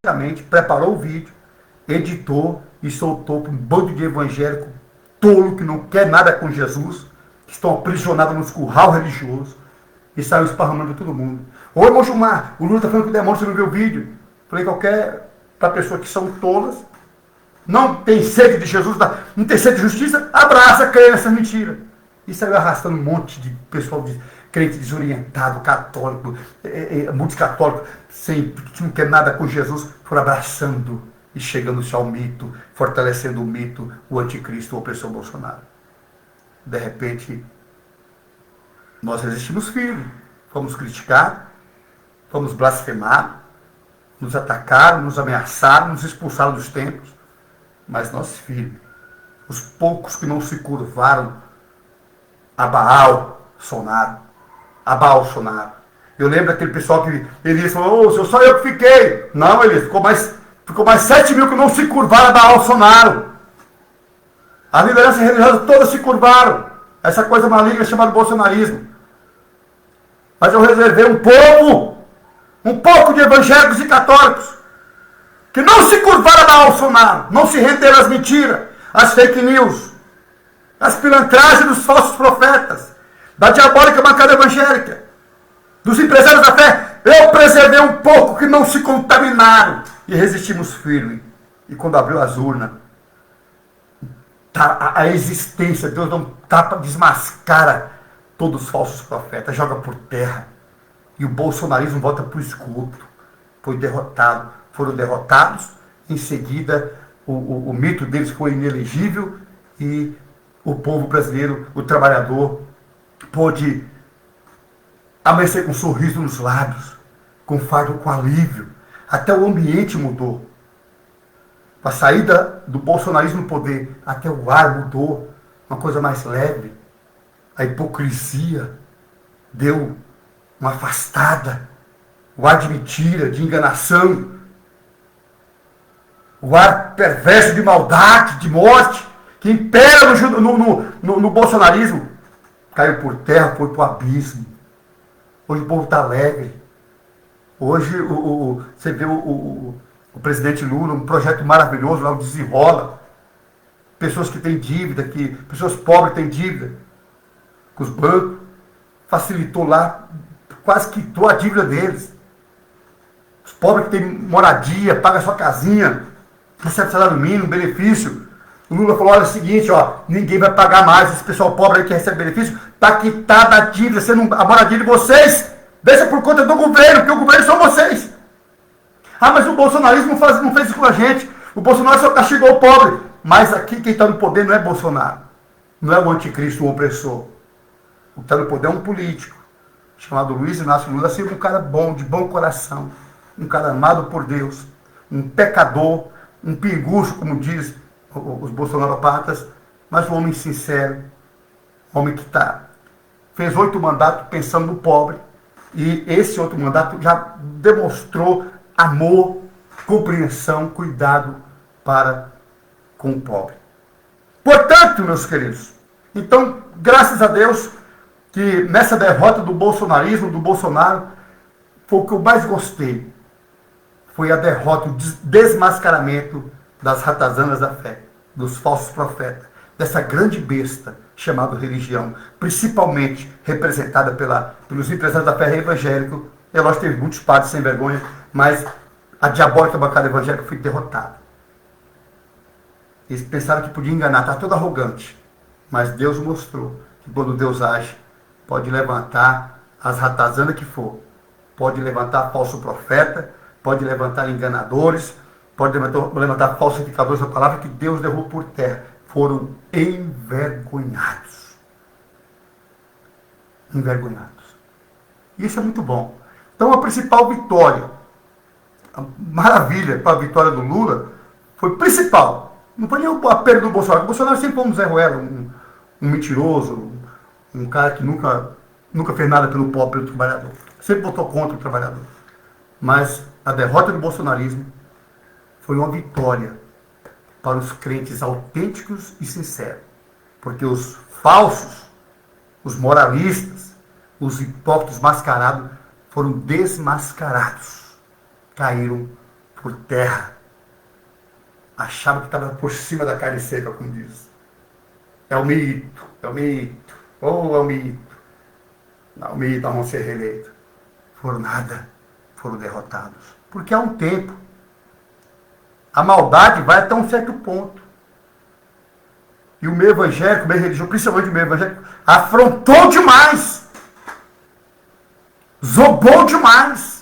preparou o vídeo, editou e soltou para um bando de evangélico tolo que não quer nada com Jesus, que estão aprisionados nos curral religioso, e saiu esparramando todo mundo. Oi, irmão Gilmar, o Lula está falando com o demônio, você não viu o vídeo? Falei, para pessoas que são tolas, não tem sede de Jesus, não tem sede de justiça, abraça, crê nessa mentira. E saiu arrastando um monte de pessoal, crente desorientado, católico, muitos católicos, que não quer nada com Jesus, foram abraçando e chegando-se ao mito, fortalecendo o mito, o anticristo, o opressor Bolsonaro. De repente, nós resistimos firme, fomos criticados, fomos blasfemados, nos atacaram, nos ameaçaram, nos expulsaram dos templos, mas nós firmes, os poucos que não se curvaram a Bolsonaro. Eu lembro daquele pessoal que Elias falou, só eu que fiquei. Não, Elias, ficou mais 7 mil que não se curvaram a Bolsonaro. As lideranças religiosas todas se curvaram. Essa coisa maligna chamada bolsonarismo. Mas eu reservei um pouco de evangélicos e católicos, que não se curvaram a Bolsonaro, não se renderam às mentiras, às fake news, às pilantragens dos falsos profetas, da diabólica bancada evangélica, dos empresários da fé. Eu preservei um pouco que não se contaminaram e resistimos firme. E quando abriu as urnas, a existência, Deus dá um tapa, desmascara todos os falsos profetas, joga por terra. E o bolsonarismo volta para o esgoto. Foram derrotados. Em seguida, o mito deles foi inelegível e o povo brasileiro, o trabalhador, pôde amanhecer com um sorriso nos lábios, com fardo, com alívio. Até o ambiente mudou. A saída do bolsonarismo no poder, até o ar mudou, uma coisa mais leve. A hipocrisia deu uma afastada. O ar de mentira, de enganação. O ar perverso de maldade, de morte, que impera no bolsonarismo, caiu por terra, foi para o abismo. Hoje o povo está alegre. Hoje você vê o presidente Lula, um projeto maravilhoso, lá o Desenrola. Pessoas que têm dívida, pessoas pobres têm dívida com os bancos. Facilitou lá, quase quitou a dívida deles. Os pobres que têm moradia, pagam a sua casinha, recebe salário mínimo, benefício. O Lula falou, olha, é o seguinte, ninguém vai pagar mais, esse pessoal pobre aí que recebe benefício, está quitada a dívida, a moradia de vocês, deixa por conta do governo, porque o governo são vocês. Mas o bolsonarismo não fez isso com a gente, o Bolsonaro só castigou o pobre. Mas aqui quem está no poder não é Bolsonaro, não é o anticristo, o opressor. O que está no poder é um político, chamado Luiz Inácio Lula Silva, um cara bom, de bom coração, um cara amado por Deus, um pecador, um pinguço, como diz os bolsonaropatas, mas um homem sincero, um homem que fez 8 mandatos pensando no pobre, e esse outro mandato já demonstrou amor, compreensão, cuidado para com o pobre. Portanto, meus queridos, então, graças a Deus, que nessa derrota do bolsonarismo, do Bolsonaro, foi o que eu mais gostei. Foi a derrota, o desmascaramento das ratazanas da fé, dos falsos profetas, dessa grande besta chamada religião, principalmente representada pelos empresários da fé evangélica. Eu acho que teve muitos padres sem vergonha, mas a diabólica bancada evangélica foi derrotada. Eles pensaram que podia enganar, está todo arrogante. Mas Deus mostrou que quando Deus age, pode levantar as ratazanas que for. Pode levantar falso profeta, pode levantar enganadores, pode levantar falsificadores da palavra, que Deus derrubou por terra. Foram envergonhados. Envergonhados. Isso é muito bom. Então a principal vitória, a maravilha para a vitória do Lula, foi principal. Não foi nem a perda do Bolsonaro. O Bolsonaro sempre foi um Zé Ruela, um mentiroso, um cara que nunca fez nada pelo pobre, pelo trabalhador. Sempre votou contra o trabalhador. Mas a derrota do bolsonarismo foi uma vitória para os crentes autênticos e sinceros. Porque os falsos, os moralistas, os hipócritas mascarados foram desmascarados. Caíram por terra. Achavam que estava por cima da carne seca, como diz. É o mito, é o mito, ou é o mito. Não, o mito, vão ser reeleitos. Foram nada, foram derrotados. Porque há um tempo. A maldade vai até um certo ponto. E o meio evangélico, o meio religioso, principalmente o meio evangélico, afrontou demais. Zombou demais.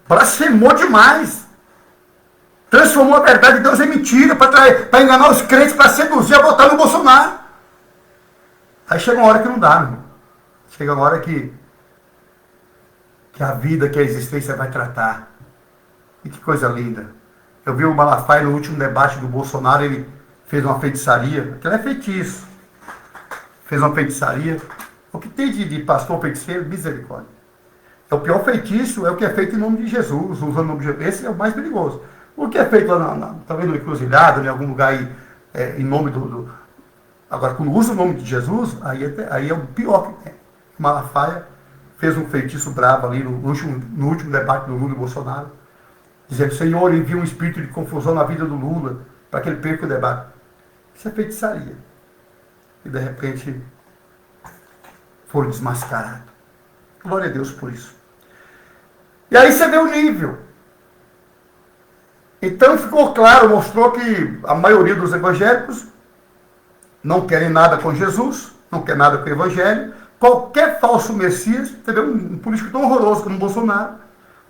Blasfemou demais. Transformou a verdade de Deus em mentira para enganar os crentes, para seduzir a votar no Bolsonaro. Aí chega uma hora que não dá, meu irmão. Chega uma hora que a vida, que a existência vai tratar. E que coisa linda. Eu vi o Malafaia no último debate do Bolsonaro, ele fez uma feitiçaria. Aquilo é feitiço. Fez uma feitiçaria. O que tem de pastor feiticeiro? Misericórdia. É o pior feitiço, é o que é feito em nome de Jesus, usando o nome de Jesus. Esse é o mais perigoso. O que é feito lá, talvez no encruzilhado, em algum lugar aí, em nome do... Agora, quando usa o nome de Jesus, aí é o pior que tem. Malafaia fez um feitiço bravo ali no último debate do Lula e Bolsonaro, dizendo: Senhor, envia um espírito de confusão na vida do Lula, para que ele perca o debate. Isso é feitiçaria. E de repente foram desmascarados. Glória a Deus por isso. E aí você vê o nível. Então ficou claro, mostrou que a maioria dos evangélicos não querem nada com Jesus, não quer nada com o Evangelho. Qualquer falso Messias, entendeu? Um político tão horroroso como o Bolsonaro,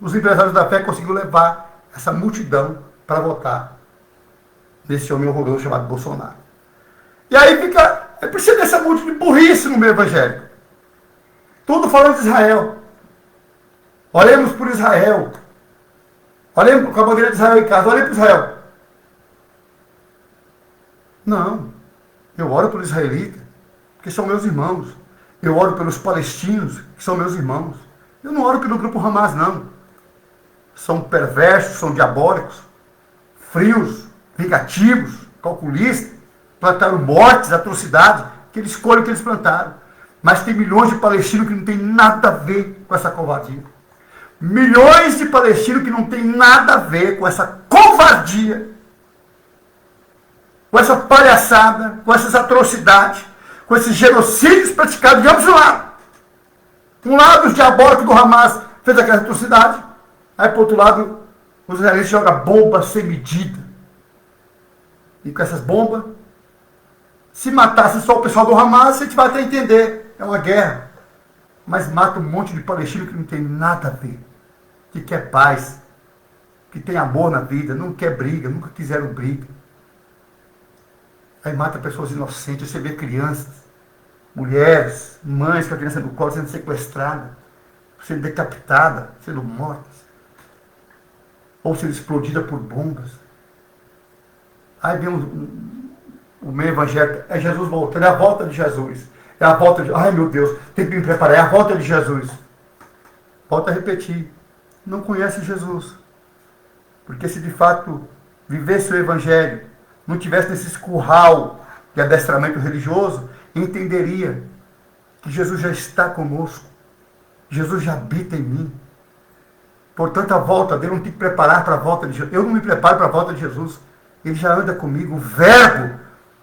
os empresários da fé conseguiram levar essa multidão para votar nesse homem horroroso chamado Bolsonaro. E aí precisa dessa multidão de burrice no meio evangélico. Tudo falando de Israel. Olhemos por Israel. Olhemos com a bandeira de Israel em casa. Olhem para Israel. Não. Eu oro pelos israelitas, que são meus irmãos. Eu oro pelos palestinos, que são meus irmãos. Eu não oro pelo grupo Hamas, não. São perversos, são diabólicos, frios, vingativos, calculistas, plantaram mortes, atrocidades, que eles escolhem o que eles plantaram. Mas tem milhões de palestinos que não tem nada a ver com essa covardia. Milhões de palestinos que não tem nada a ver com essa covardia, com essa palhaçada, com essas atrocidades, com esses genocídios praticados de ambos os lados. Um lado, os diabólicos do Hamas fez aquela atrocidade, aí, por outro lado, os israelenses jogam bombas sem medida. E com essas bombas, se matasse só o pessoal do Hamas, a gente vai até entender, é uma guerra. Mas mata um monte de palestinos que não tem nada a ver, que quer paz, que tem amor na vida, não quer briga, nunca quiseram briga. Aí mata pessoas inocentes, você vê crianças, mulheres, mães com a criança no colo sendo sequestrada, sendo decapitada, sendo mortas, ou sendo explodida por bombas. Aí vem o meio evangélico, é Jesus voltando, é a volta de Jesus. É a volta de... Ai, meu Deus, tem que me preparar, é a volta de Jesus. Volto a repetir, não conhece Jesus. Porque se de fato vivesse o Evangelho, não tivesse nesse curral de adestramento religioso, entenderia que Jesus já está conosco. Jesus já habita em mim. Portanto, a volta dele, eu não tenho que preparar para a volta de Jesus. Eu não me preparo para a volta de Jesus. Ele já anda comigo. O Verbo,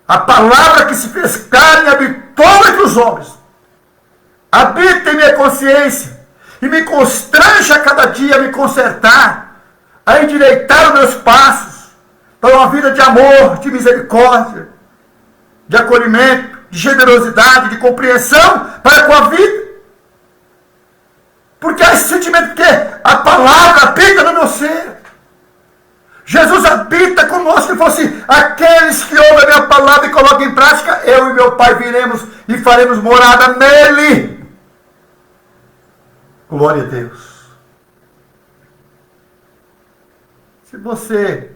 a palavra que se fez carne, habitou entre os homens. Habita em minha consciência. E me constrange a cada dia a me consertar, a endireitar os meus passos para uma vida de amor, de misericórdia, de acolhimento, de generosidade, de compreensão para com a vida. Porque há esse sentimento que a palavra habita no meu ser. Jesus habita conosco, se fosse aqueles que ouvem a minha palavra e colocam em prática, eu e meu Pai viremos e faremos morada nele. Glória a Deus. Se você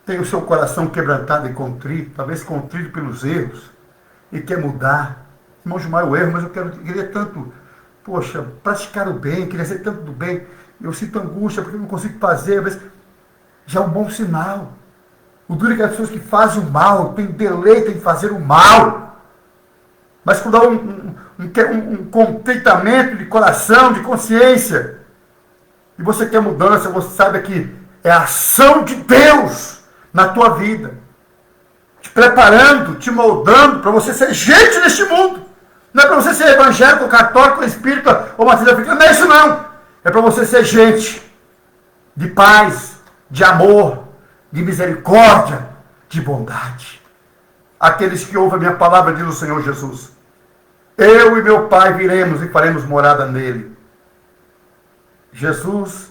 tem o seu coração quebrantado e contrito, talvez contrito pelos erros, e quer mudar, irmão Gilmar, o erro, mas eu queria tanto, poxa, praticar o bem, queria ser tanto do bem, eu sinto angústia porque eu não consigo fazer, mas já é um bom sinal. O duro é que as pessoas que fazem o mal, têm deleite em fazer o mal, mas quando há um contentamento de coração, de consciência, e você quer mudança, você sabe que é a ação de Deus na tua vida, te preparando, te moldando para você ser gente neste mundo. Não é para você ser evangélico, católico, espírita ou matriz africana, não é isso não. É para você ser gente de paz, de amor, de misericórdia, de bondade. Aqueles que ouvem a minha palavra, diz o Senhor Jesus, eu e meu Pai viremos e faremos morada nele. Jesus,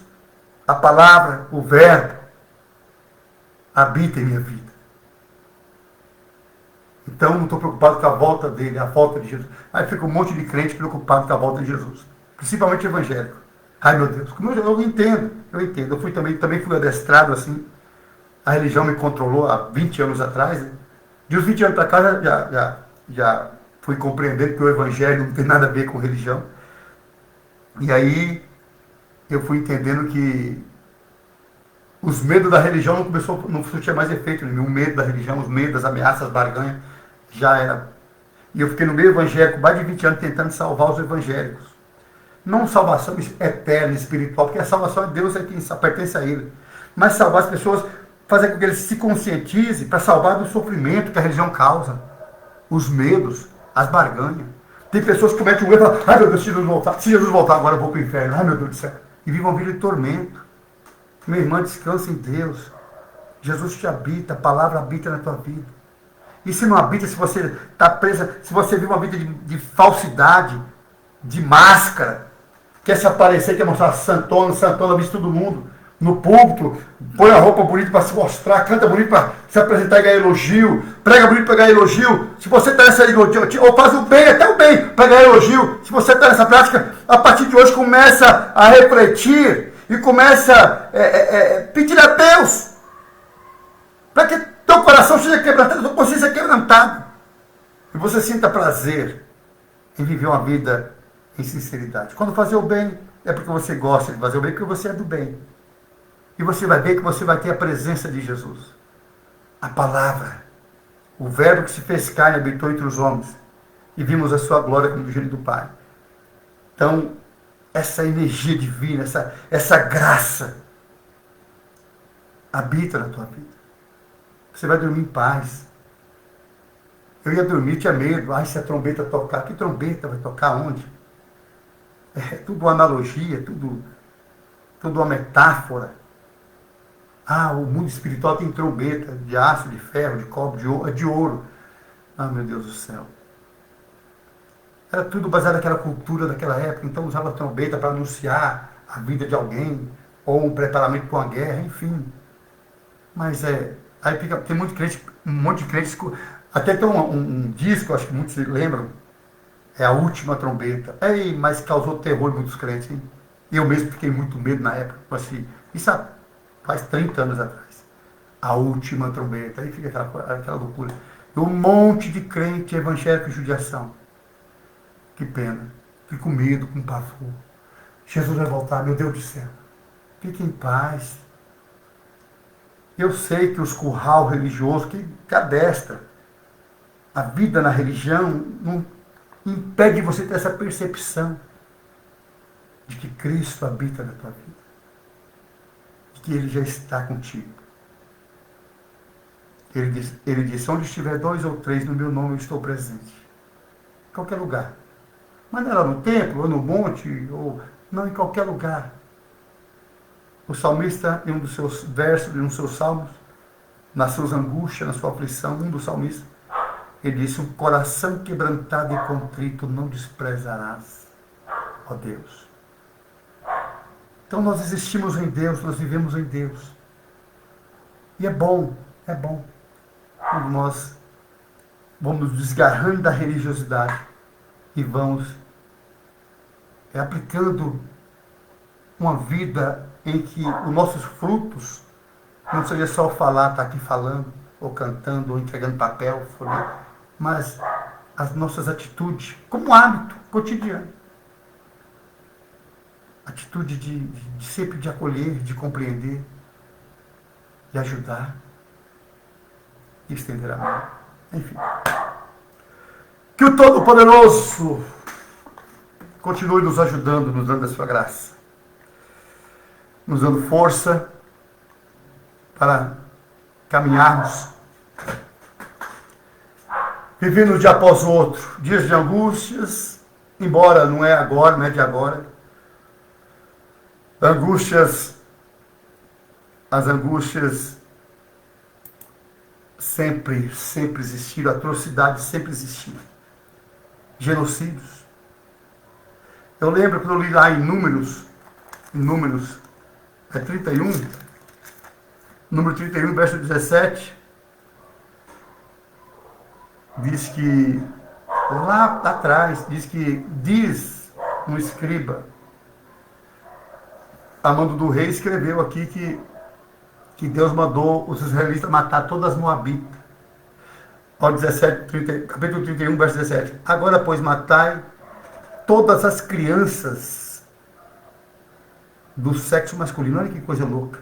a palavra, o Verbo, habita em minha vida. Então não estou preocupado com a volta dele, a volta de Jesus. Aí fica um monte de crente preocupado com a volta de Jesus. Principalmente evangélico. Ai meu Deus, eu entendo. Eu também fui adestrado assim. A religião me controlou há 20 anos atrás. Né? De uns 20 anos para cá já fui compreendendo que o evangelho não tem nada a ver com religião. E aí eu fui entendendo que os medos da religião não tinha mais efeito nenhum. O medo da religião, os medos, as ameaças, as barganhas, já era. E eu fiquei no meio evangélico, mais de 20 anos, tentando salvar os evangélicos. Não salvação eterna, espiritual, porque a salvação de Deus é quem pertence a Ele. Mas salvar as pessoas, fazer com que eles se conscientizem para salvar do sofrimento que a religião causa. Os medos, as barganhas. Tem pessoas que cometem um erro e falam, ai meu Deus, se Jesus voltar agora eu vou para o inferno. Ai meu Deus do céu. E vivam uma vida de tormento. Minha irmã, descansa em Deus. Jesus te habita, a palavra habita na tua vida. E se não habita, se você está presa, se você vive uma vida de falsidade, de máscara, quer se aparecer, quer mostrar santona, vista todo mundo, no púlpito, põe a roupa bonita para se mostrar, canta bonito para se apresentar e ganhar elogio, prega bonito para ganhar elogio. Se você está nessa elogio, ou faz o bem, até o bem, para ganhar elogio. Se você está nessa prática, a partir de hoje começa a refletir e começa a pedir a Deus para que teu coração seja quebrantado, tua consciência quebrantada. E você sinta prazer em viver uma vida em sinceridade. Quando fazer o bem, é porque você gosta de fazer o bem, porque você é do bem. E você vai ver que você vai ter a presença de Jesus. A palavra, o Verbo que se fez carne, habitou entre os homens. E vimos a sua glória como do gênio do Pai. Então, essa energia divina, essa graça, habita na tua vida. Você vai dormir em paz. Eu ia dormir, tinha medo. Ai, se a trombeta tocar. Que trombeta? Vai tocar onde? É tudo uma analogia, tudo uma metáfora. Ah, o mundo espiritual tem trombeta de aço, de ferro, de cobre, de ouro. Ah, meu Deus do céu. Era tudo baseado naquela cultura daquela época. Então usava a trombeta para anunciar a vida de alguém, ou um preparamento para uma guerra, enfim. Mas aí fica, tem muito crente, um monte de crentes. Até tem um disco, acho que muitos se lembram, é A Última Trombeta. Mas causou terror em muitos crentes. Hein? Eu mesmo fiquei muito medo na época. Assim, isso faz 30 anos atrás. A Última Trombeta. Aí fica aquela loucura. E um monte de crente evangélico e judiação. Que pena. Fico com medo, com pavor. Jesus vai voltar, meu Deus do céu. Fique em paz. Eu sei que os curral religiosos que adestra a vida na religião não impede você ter essa percepção de que Cristo habita na tua vida, de que Ele já está contigo. Ele diz, onde estiver 2 ou 3 no meu nome, eu estou presente. Em qualquer lugar. Mas não é lá no templo, ou no monte, ou não, em qualquer lugar. O salmista, em um dos seus versos, em um dos seus salmos, nas suas angústias, na sua aflição, um dos salmistas, ele disse, um coração quebrantado e contrito não desprezarás, ó Deus. Então nós existimos em Deus, nós vivemos em Deus. E é bom, quando nós vamos nos desgarrando da religiosidade e vamos aplicando uma vida em que os nossos frutos não seria só falar, estar aqui falando, ou cantando, ou entregando papel, mas as nossas atitudes, como hábito cotidiano. Atitude de sempre de acolher, de compreender, de ajudar, de estender a mão. Enfim. Que o Todo-Poderoso continue nos ajudando, nos dando a sua graça, nos dando força para caminharmos, vivendo um dia após o outro, dias de angústias, embora não é agora, não é de agora. As angústias sempre existiram, atrocidades sempre existiram. Genocídios. Eu lembro quando eu li lá em Números 31, número 31, verso 17, diz que, lá atrás, diz um escriba, a mando do rei, escreveu aqui que Deus mandou os israelitas matar todas as moabitas. Ó, capítulo 31, verso 17. Agora, pois, matai todas as crianças do sexo masculino. Olha que coisa louca.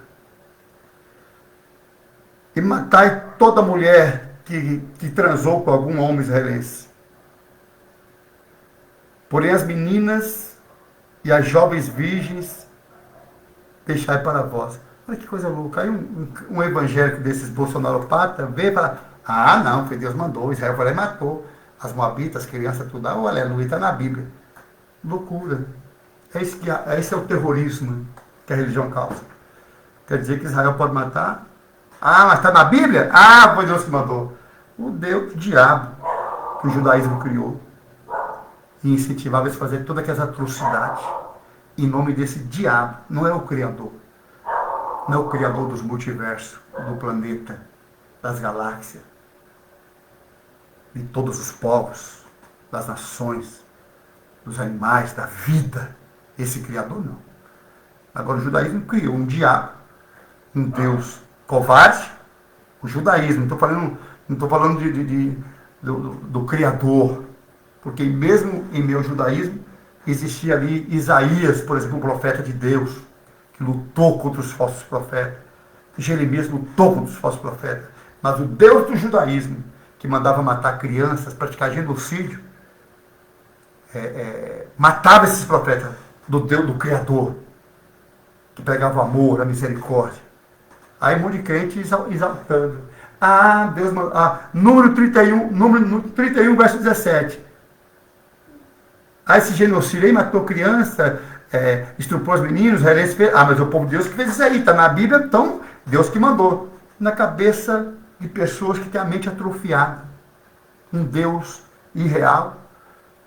E matai toda mulher que transou com algum homem israelense. Porém, as meninas e as jovens virgens deixai para vós. Olha que coisa louca. Aí um evangélico desses bolsonaropatas veio e fala, não, foi Deus mandou, Israel foi lá e matou as moabitas, as crianças, tudo. Aleluia, está na Bíblia. Loucura. Esse é o terrorismo que a religião causa. Quer dizer que Israel pode matar? Mas está na Bíblia? Foi Deus que mandou. O diabo, que o judaísmo criou e incentivava eles a fazer todas aquelas atrocidades em nome desse diabo. Não é o Criador. Não é o Criador dos multiversos, do planeta, das galáxias, de todos os povos, das nações, dos animais, da vida. Esse Criador não. Agora o judaísmo criou um diabo, um Deus covarde. O judaísmo, não estou falando do Criador, porque mesmo em meu judaísmo existia ali Isaías, por exemplo, um profeta de Deus, que lutou contra os falsos profetas. Jeremias lutou contra os falsos profetas. Mas o Deus do judaísmo, que mandava matar crianças, praticar genocídio, matava esses profetas do Deus, do Criador, que pregava o amor, a misericórdia. Aí um monte de crente exaltando. Deus mandou. Número 31, verso 17. Esse genocídio aí matou criança, estuprou os meninos, mas o povo de Deus que fez isso aí, está na Bíblia, então Deus que mandou. Na cabeça de pessoas que têm a mente atrofiada. Um Deus irreal,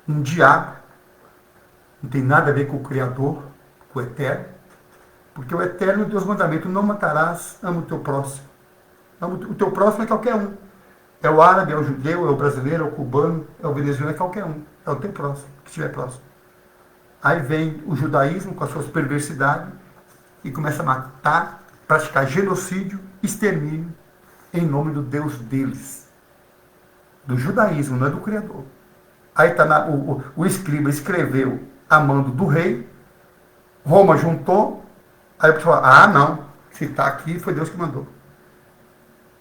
um diabo, não tem nada a ver com o Criador, com o Eterno, porque o Eterno Deus mandamento, não matarás, ama o teu próximo. O teu próximo é qualquer um. É o árabe, é o judeu, é o brasileiro, é o cubano, é o venezuelano, é qualquer um. É o teu próximo, que estiver próximo. Aí vem o judaísmo com as suas perversidades e começa a matar, praticar genocídio, extermínio, em nome do Deus deles. Do judaísmo, não é do Criador. Aí está o escriba escreveu a mando do rei, Roma juntou, Aí a pessoa fala, ah, não, se está aqui, foi Deus que mandou.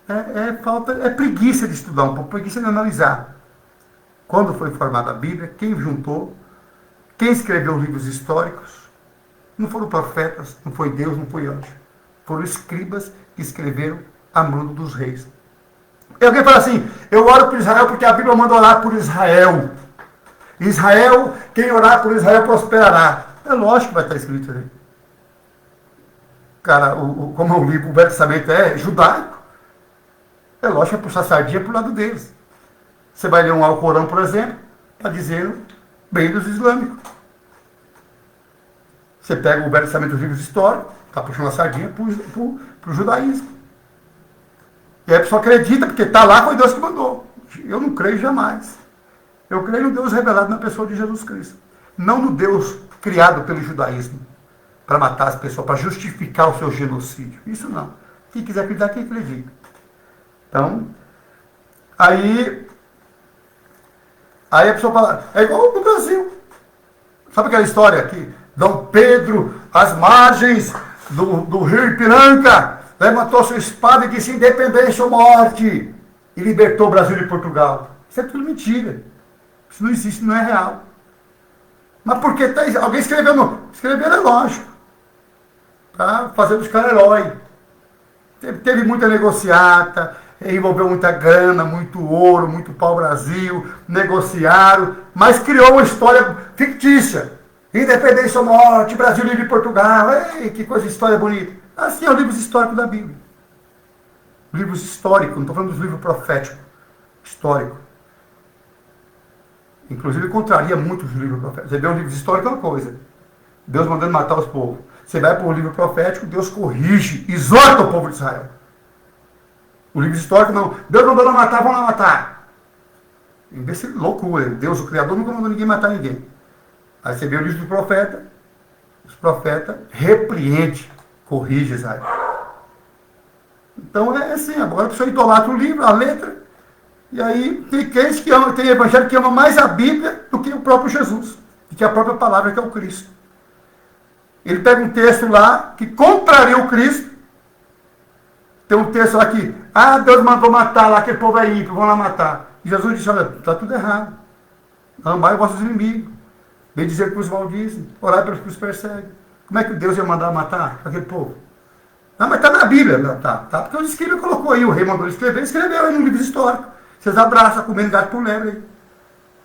É preguiça de estudar um pouco, preguiça de analisar. Quando foi formada a Bíblia, quem juntou, quem escreveu os livros históricos, não foram profetas, não foi Deus, não foi anjo. Foram escribas que escreveram a mando dos reis. E alguém fala assim, eu oro por Israel porque a Bíblia manda orar por Israel. Israel, quem orar por Israel prosperará. É lógico que vai estar escrito aí. Cara, como o livro, o Velho Testamento é judaico, é lógico que é puxar sardinha para o lado deles. Você vai ler um Alcorão, por exemplo, está dizendo bem dos islâmicos. Você pega o Velho Testamento dos livros históricos, está puxando a sardinha para o judaísmo. E aí a pessoa acredita, porque está lá, foi Deus que mandou. Eu não creio jamais. Eu creio no Deus revelado na pessoa de Jesus Cristo. Não no Deus criado pelo judaísmo, para matar as pessoas, para justificar o seu genocídio. Isso não. Quem quiser acreditar, quem acredita. Então, aí a pessoa fala, é igual no Brasil. Sabe aquela história que Dom Pedro, às margens do rio Ipiranga, levantou sua espada e disse independência ou morte, e libertou o Brasil de Portugal. Isso é tudo mentira. Isso não existe, não é real. Mas porque alguém escreveu, escrever é lógico. Tá? Fazendo os caras herói. Teve muita negociata, envolveu muita grana, muito ouro, muito pau-brasil, negociaram, mas criou uma história fictícia. Independência ou morte, Brasil livre de Portugal. Ei, que coisa, história bonita. Assim é os livros históricos da Bíblia. Livros históricos, não estou falando dos livros proféticos. Histórico. Inclusive, contraria muito os livros proféticos. Você vê um livro histórico é uma coisa. Deus mandando matar os povos. Você vai para o livro profético, Deus corrige, exorta o povo de Israel. O livro histórico não. Deus mandou matar, vão lá matar. Isso é loucura. Deus, o Criador, nunca mandou ninguém matar ninguém. Aí você vê o livro do profeta, os profetas repreendem, corrige Israel. Então é assim, agora a pessoa idolatra o livro, a letra, e aí tem crente que ama, tem evangelho que ama mais a Bíblia do que o próprio Jesus, do que a própria palavra que é o Cristo. Ele pega um texto lá que contraria o Cristo. Tem um texto lá que, Deus mandou matar lá, aquele povo é ímpio, vão lá matar. E Jesus disse, olha, está tudo errado. Amai os vossos inimigos. Bem dizer que os maldizem, orai pelos que os perseguem. Como é que Deus ia mandar matar aquele povo? Não, mas está na Bíblia. Não, tá, porque o escriba colocou aí, o rei mandou escrever, escreveu aí no livro histórico. Vocês abraçam, comendo gato por lebre aí.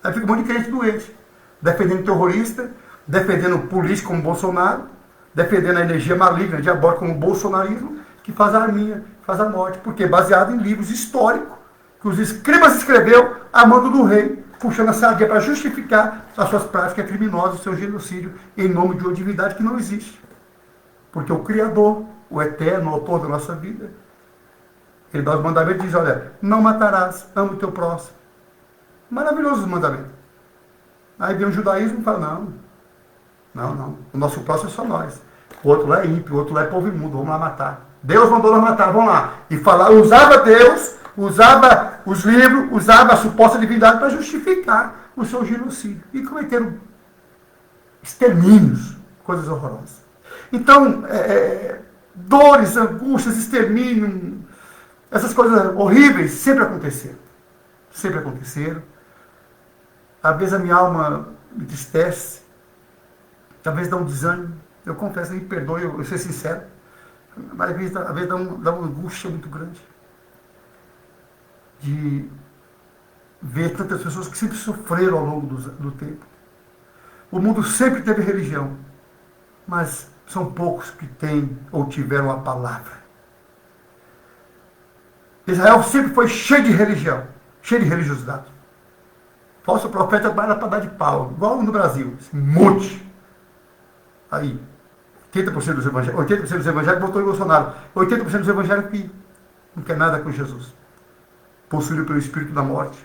Aí fica um monte de crente doente. Defendendo terrorista, defendendo político como Bolsonaro, defendendo a energia maligna, diabólica como o bolsonarismo, que faz a arminha, faz a morte. Porque é baseado em livros históricos, que os escribas escreveu a mando do rei, puxando a sardinha para justificar as suas práticas criminosas, o seu genocídio, em nome de uma divindade que não existe. Porque o Criador, o Eterno, o Autor da nossa vida, ele dá os mandamentos e diz, olha, não matarás, ama o teu próximo. Maravilhoso os mandamentos. Aí vem o judaísmo e fala, não, o nosso próximo é só nós. O outro lá é ímpio, o outro lá é povo imundo, vamos lá matar. Deus mandou nós matar, vamos lá. E usava Deus, usava os livros, usava a suposta divindade para justificar o seu genocídio. E cometeram extermínios, coisas horrorosas. Então, dores, angústias, extermínio, essas coisas horríveis sempre aconteceram. Sempre aconteceram. Às vezes a minha alma me entristece, talvez dá um desânimo. Eu confesso, me perdoe, eu ser sincero. Mas às vezes dá uma angústia muito grande de ver tantas pessoas que sempre sofreram ao longo do tempo. O mundo sempre teve religião, mas são poucos que têm ou tiveram a palavra. Israel sempre foi cheio de religião, cheio de religiosidade. Falso profeta era para dar de pau, igual no Brasil, um monte. Aí, 80% dos evangélicos votou em Bolsonaro. 80% dos evangélicos que não quer nada com Jesus. Possuído pelo espírito da morte,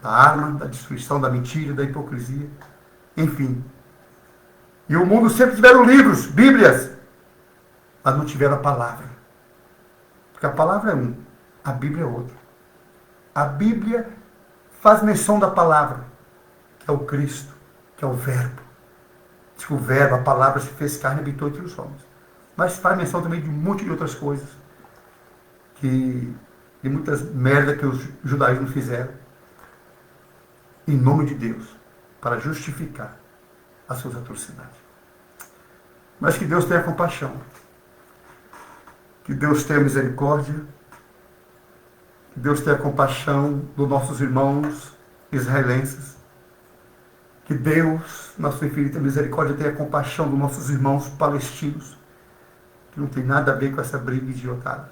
da arma, da destruição, da mentira, da hipocrisia. Enfim. E o mundo sempre tiveram livros, bíblias, mas não tiveram a palavra. Porque a palavra é um, a Bíblia é outra. A Bíblia faz menção da palavra, que é o Cristo, que é o Verbo. Diz que o verbo, a palavra se fez carne e habitou entre os homens. Mas faz menção também de um monte de outras coisas. De muitas merdas que os judaísmos fizeram. Em nome de Deus. Para justificar as suas atrocidades. Mas que Deus tenha compaixão. Que Deus tenha misericórdia. Que Deus tenha compaixão dos nossos irmãos israelenses. Que Deus, na sua infinita misericórdia, tenha compaixão dos nossos irmãos palestinos. Que não tem nada a ver com essa briga idiotada.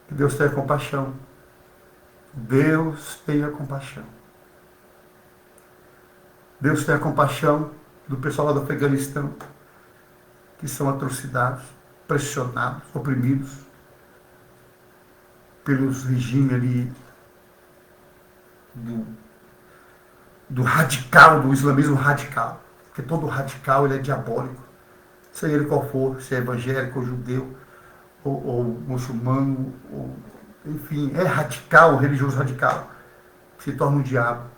Que Deus tenha compaixão. Deus tenha compaixão. Deus tenha compaixão do pessoal lá do Afeganistão, que são atrocidades, pressionados, oprimidos pelos regimes ali do radical, do islamismo radical. Porque todo radical ele é diabólico. Seja ele qual for, se é evangélico ou judeu, ou muçulmano, ou, enfim, é radical, religioso radical. Se torna um diabo.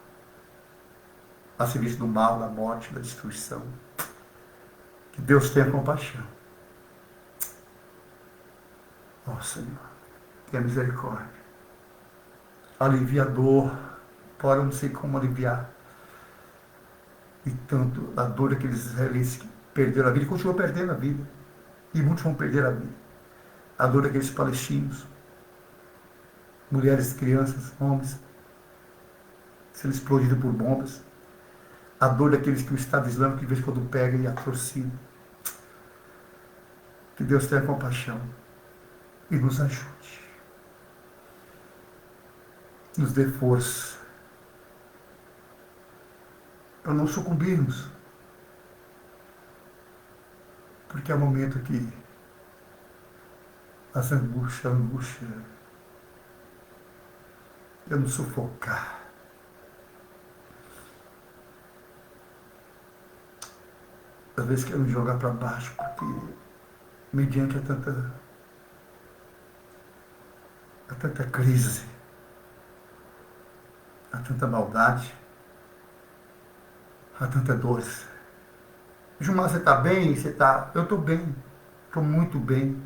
A serviço do mal, da morte, da destruição. Que Deus tenha compaixão. Ó Senhor, tenha misericórdia. Alivia a dor, fora eu não sei como aliviar. E tanto a dor daqueles israelenses que perderam a vida, e continuam perdendo a vida. E muitos vão perder a vida. A dor daqueles palestinos, mulheres, crianças, homens, sendo explodidos por bombas. A dor daqueles que o Estado Islâmico, de vez em quando, pega e atrocina. Que Deus tenha compaixão e nos ajude. Nos dê força para não sucumbirmos. Porque é o momento que a angústia é nos sufocar. Às vezes quero me jogar para baixo, porque mediante a tanta crise, a tanta maldade, a tanta dor. Gilmar, você está bem? Você tá? Eu estou bem, estou muito bem.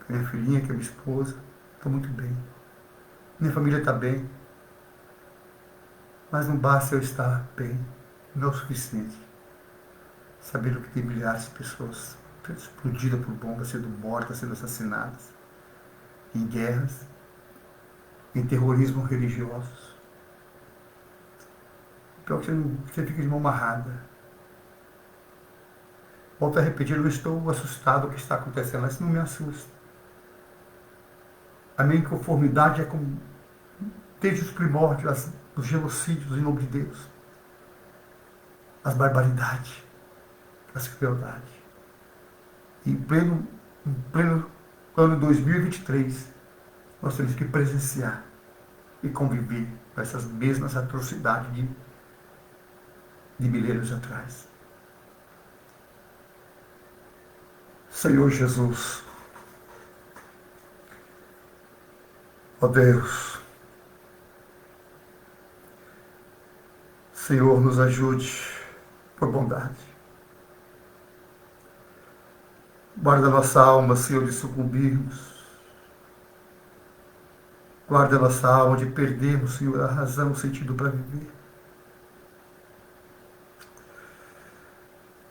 Minha filhinha, que é minha esposa, estou muito bem. Minha família está bem. Mas não basta eu estar bem, não é o suficiente. Sabendo que tem milhares de pessoas explodidas por bombas, sendo mortas, sendo assassinadas, em guerras, em terrorismo religiosos. Pior que você fica de mão amarrada. Volto a repetir, eu estou assustado com o que está acontecendo, mas isso não me assusta. A minha inconformidade é com, desde os primórdios, os genocídios em nome de Deus, as barbaridades, as crueldades. Em pleno ano 2023, nós temos que presenciar e conviver com essas mesmas atrocidades de milênios atrás. Senhor Jesus, ó Deus, Senhor, nos ajude por bondade. Guarda nossa alma, Senhor, de sucumbirmos. Guarda nossa alma de perdermos, Senhor, a razão, o sentido para viver.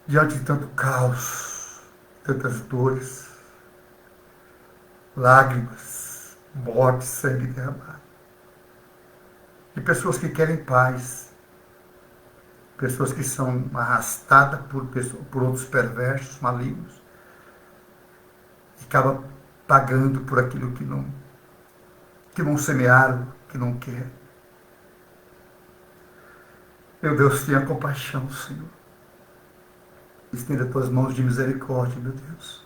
Diante de tanto caos, tantas dores, lágrimas, morte, sangue derramado. De pessoas que querem paz, pessoas que são arrastadas por outros perversos, malignos, e acabam pagando por aquilo que não semearam, que não quer. Meu Deus, tenha compaixão, Senhor. Estenda as tuas mãos de misericórdia, meu Deus.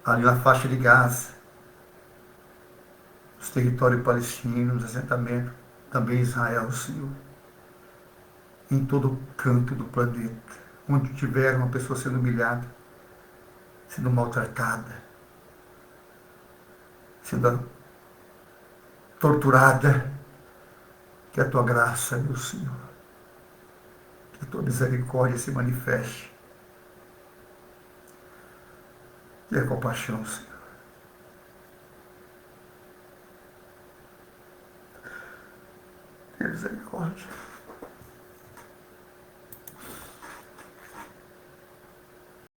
Ali na faixa de Gaza, nos territórios palestinos, nos assentamentos, também Israel, Senhor. Em todo canto do planeta, onde tiver uma pessoa sendo humilhada, sendo maltratada, sendo torturada, que a tua graça, meu Senhor, que a tua misericórdia se manifeste. E a compaixão, Senhor. Tenha misericórdia.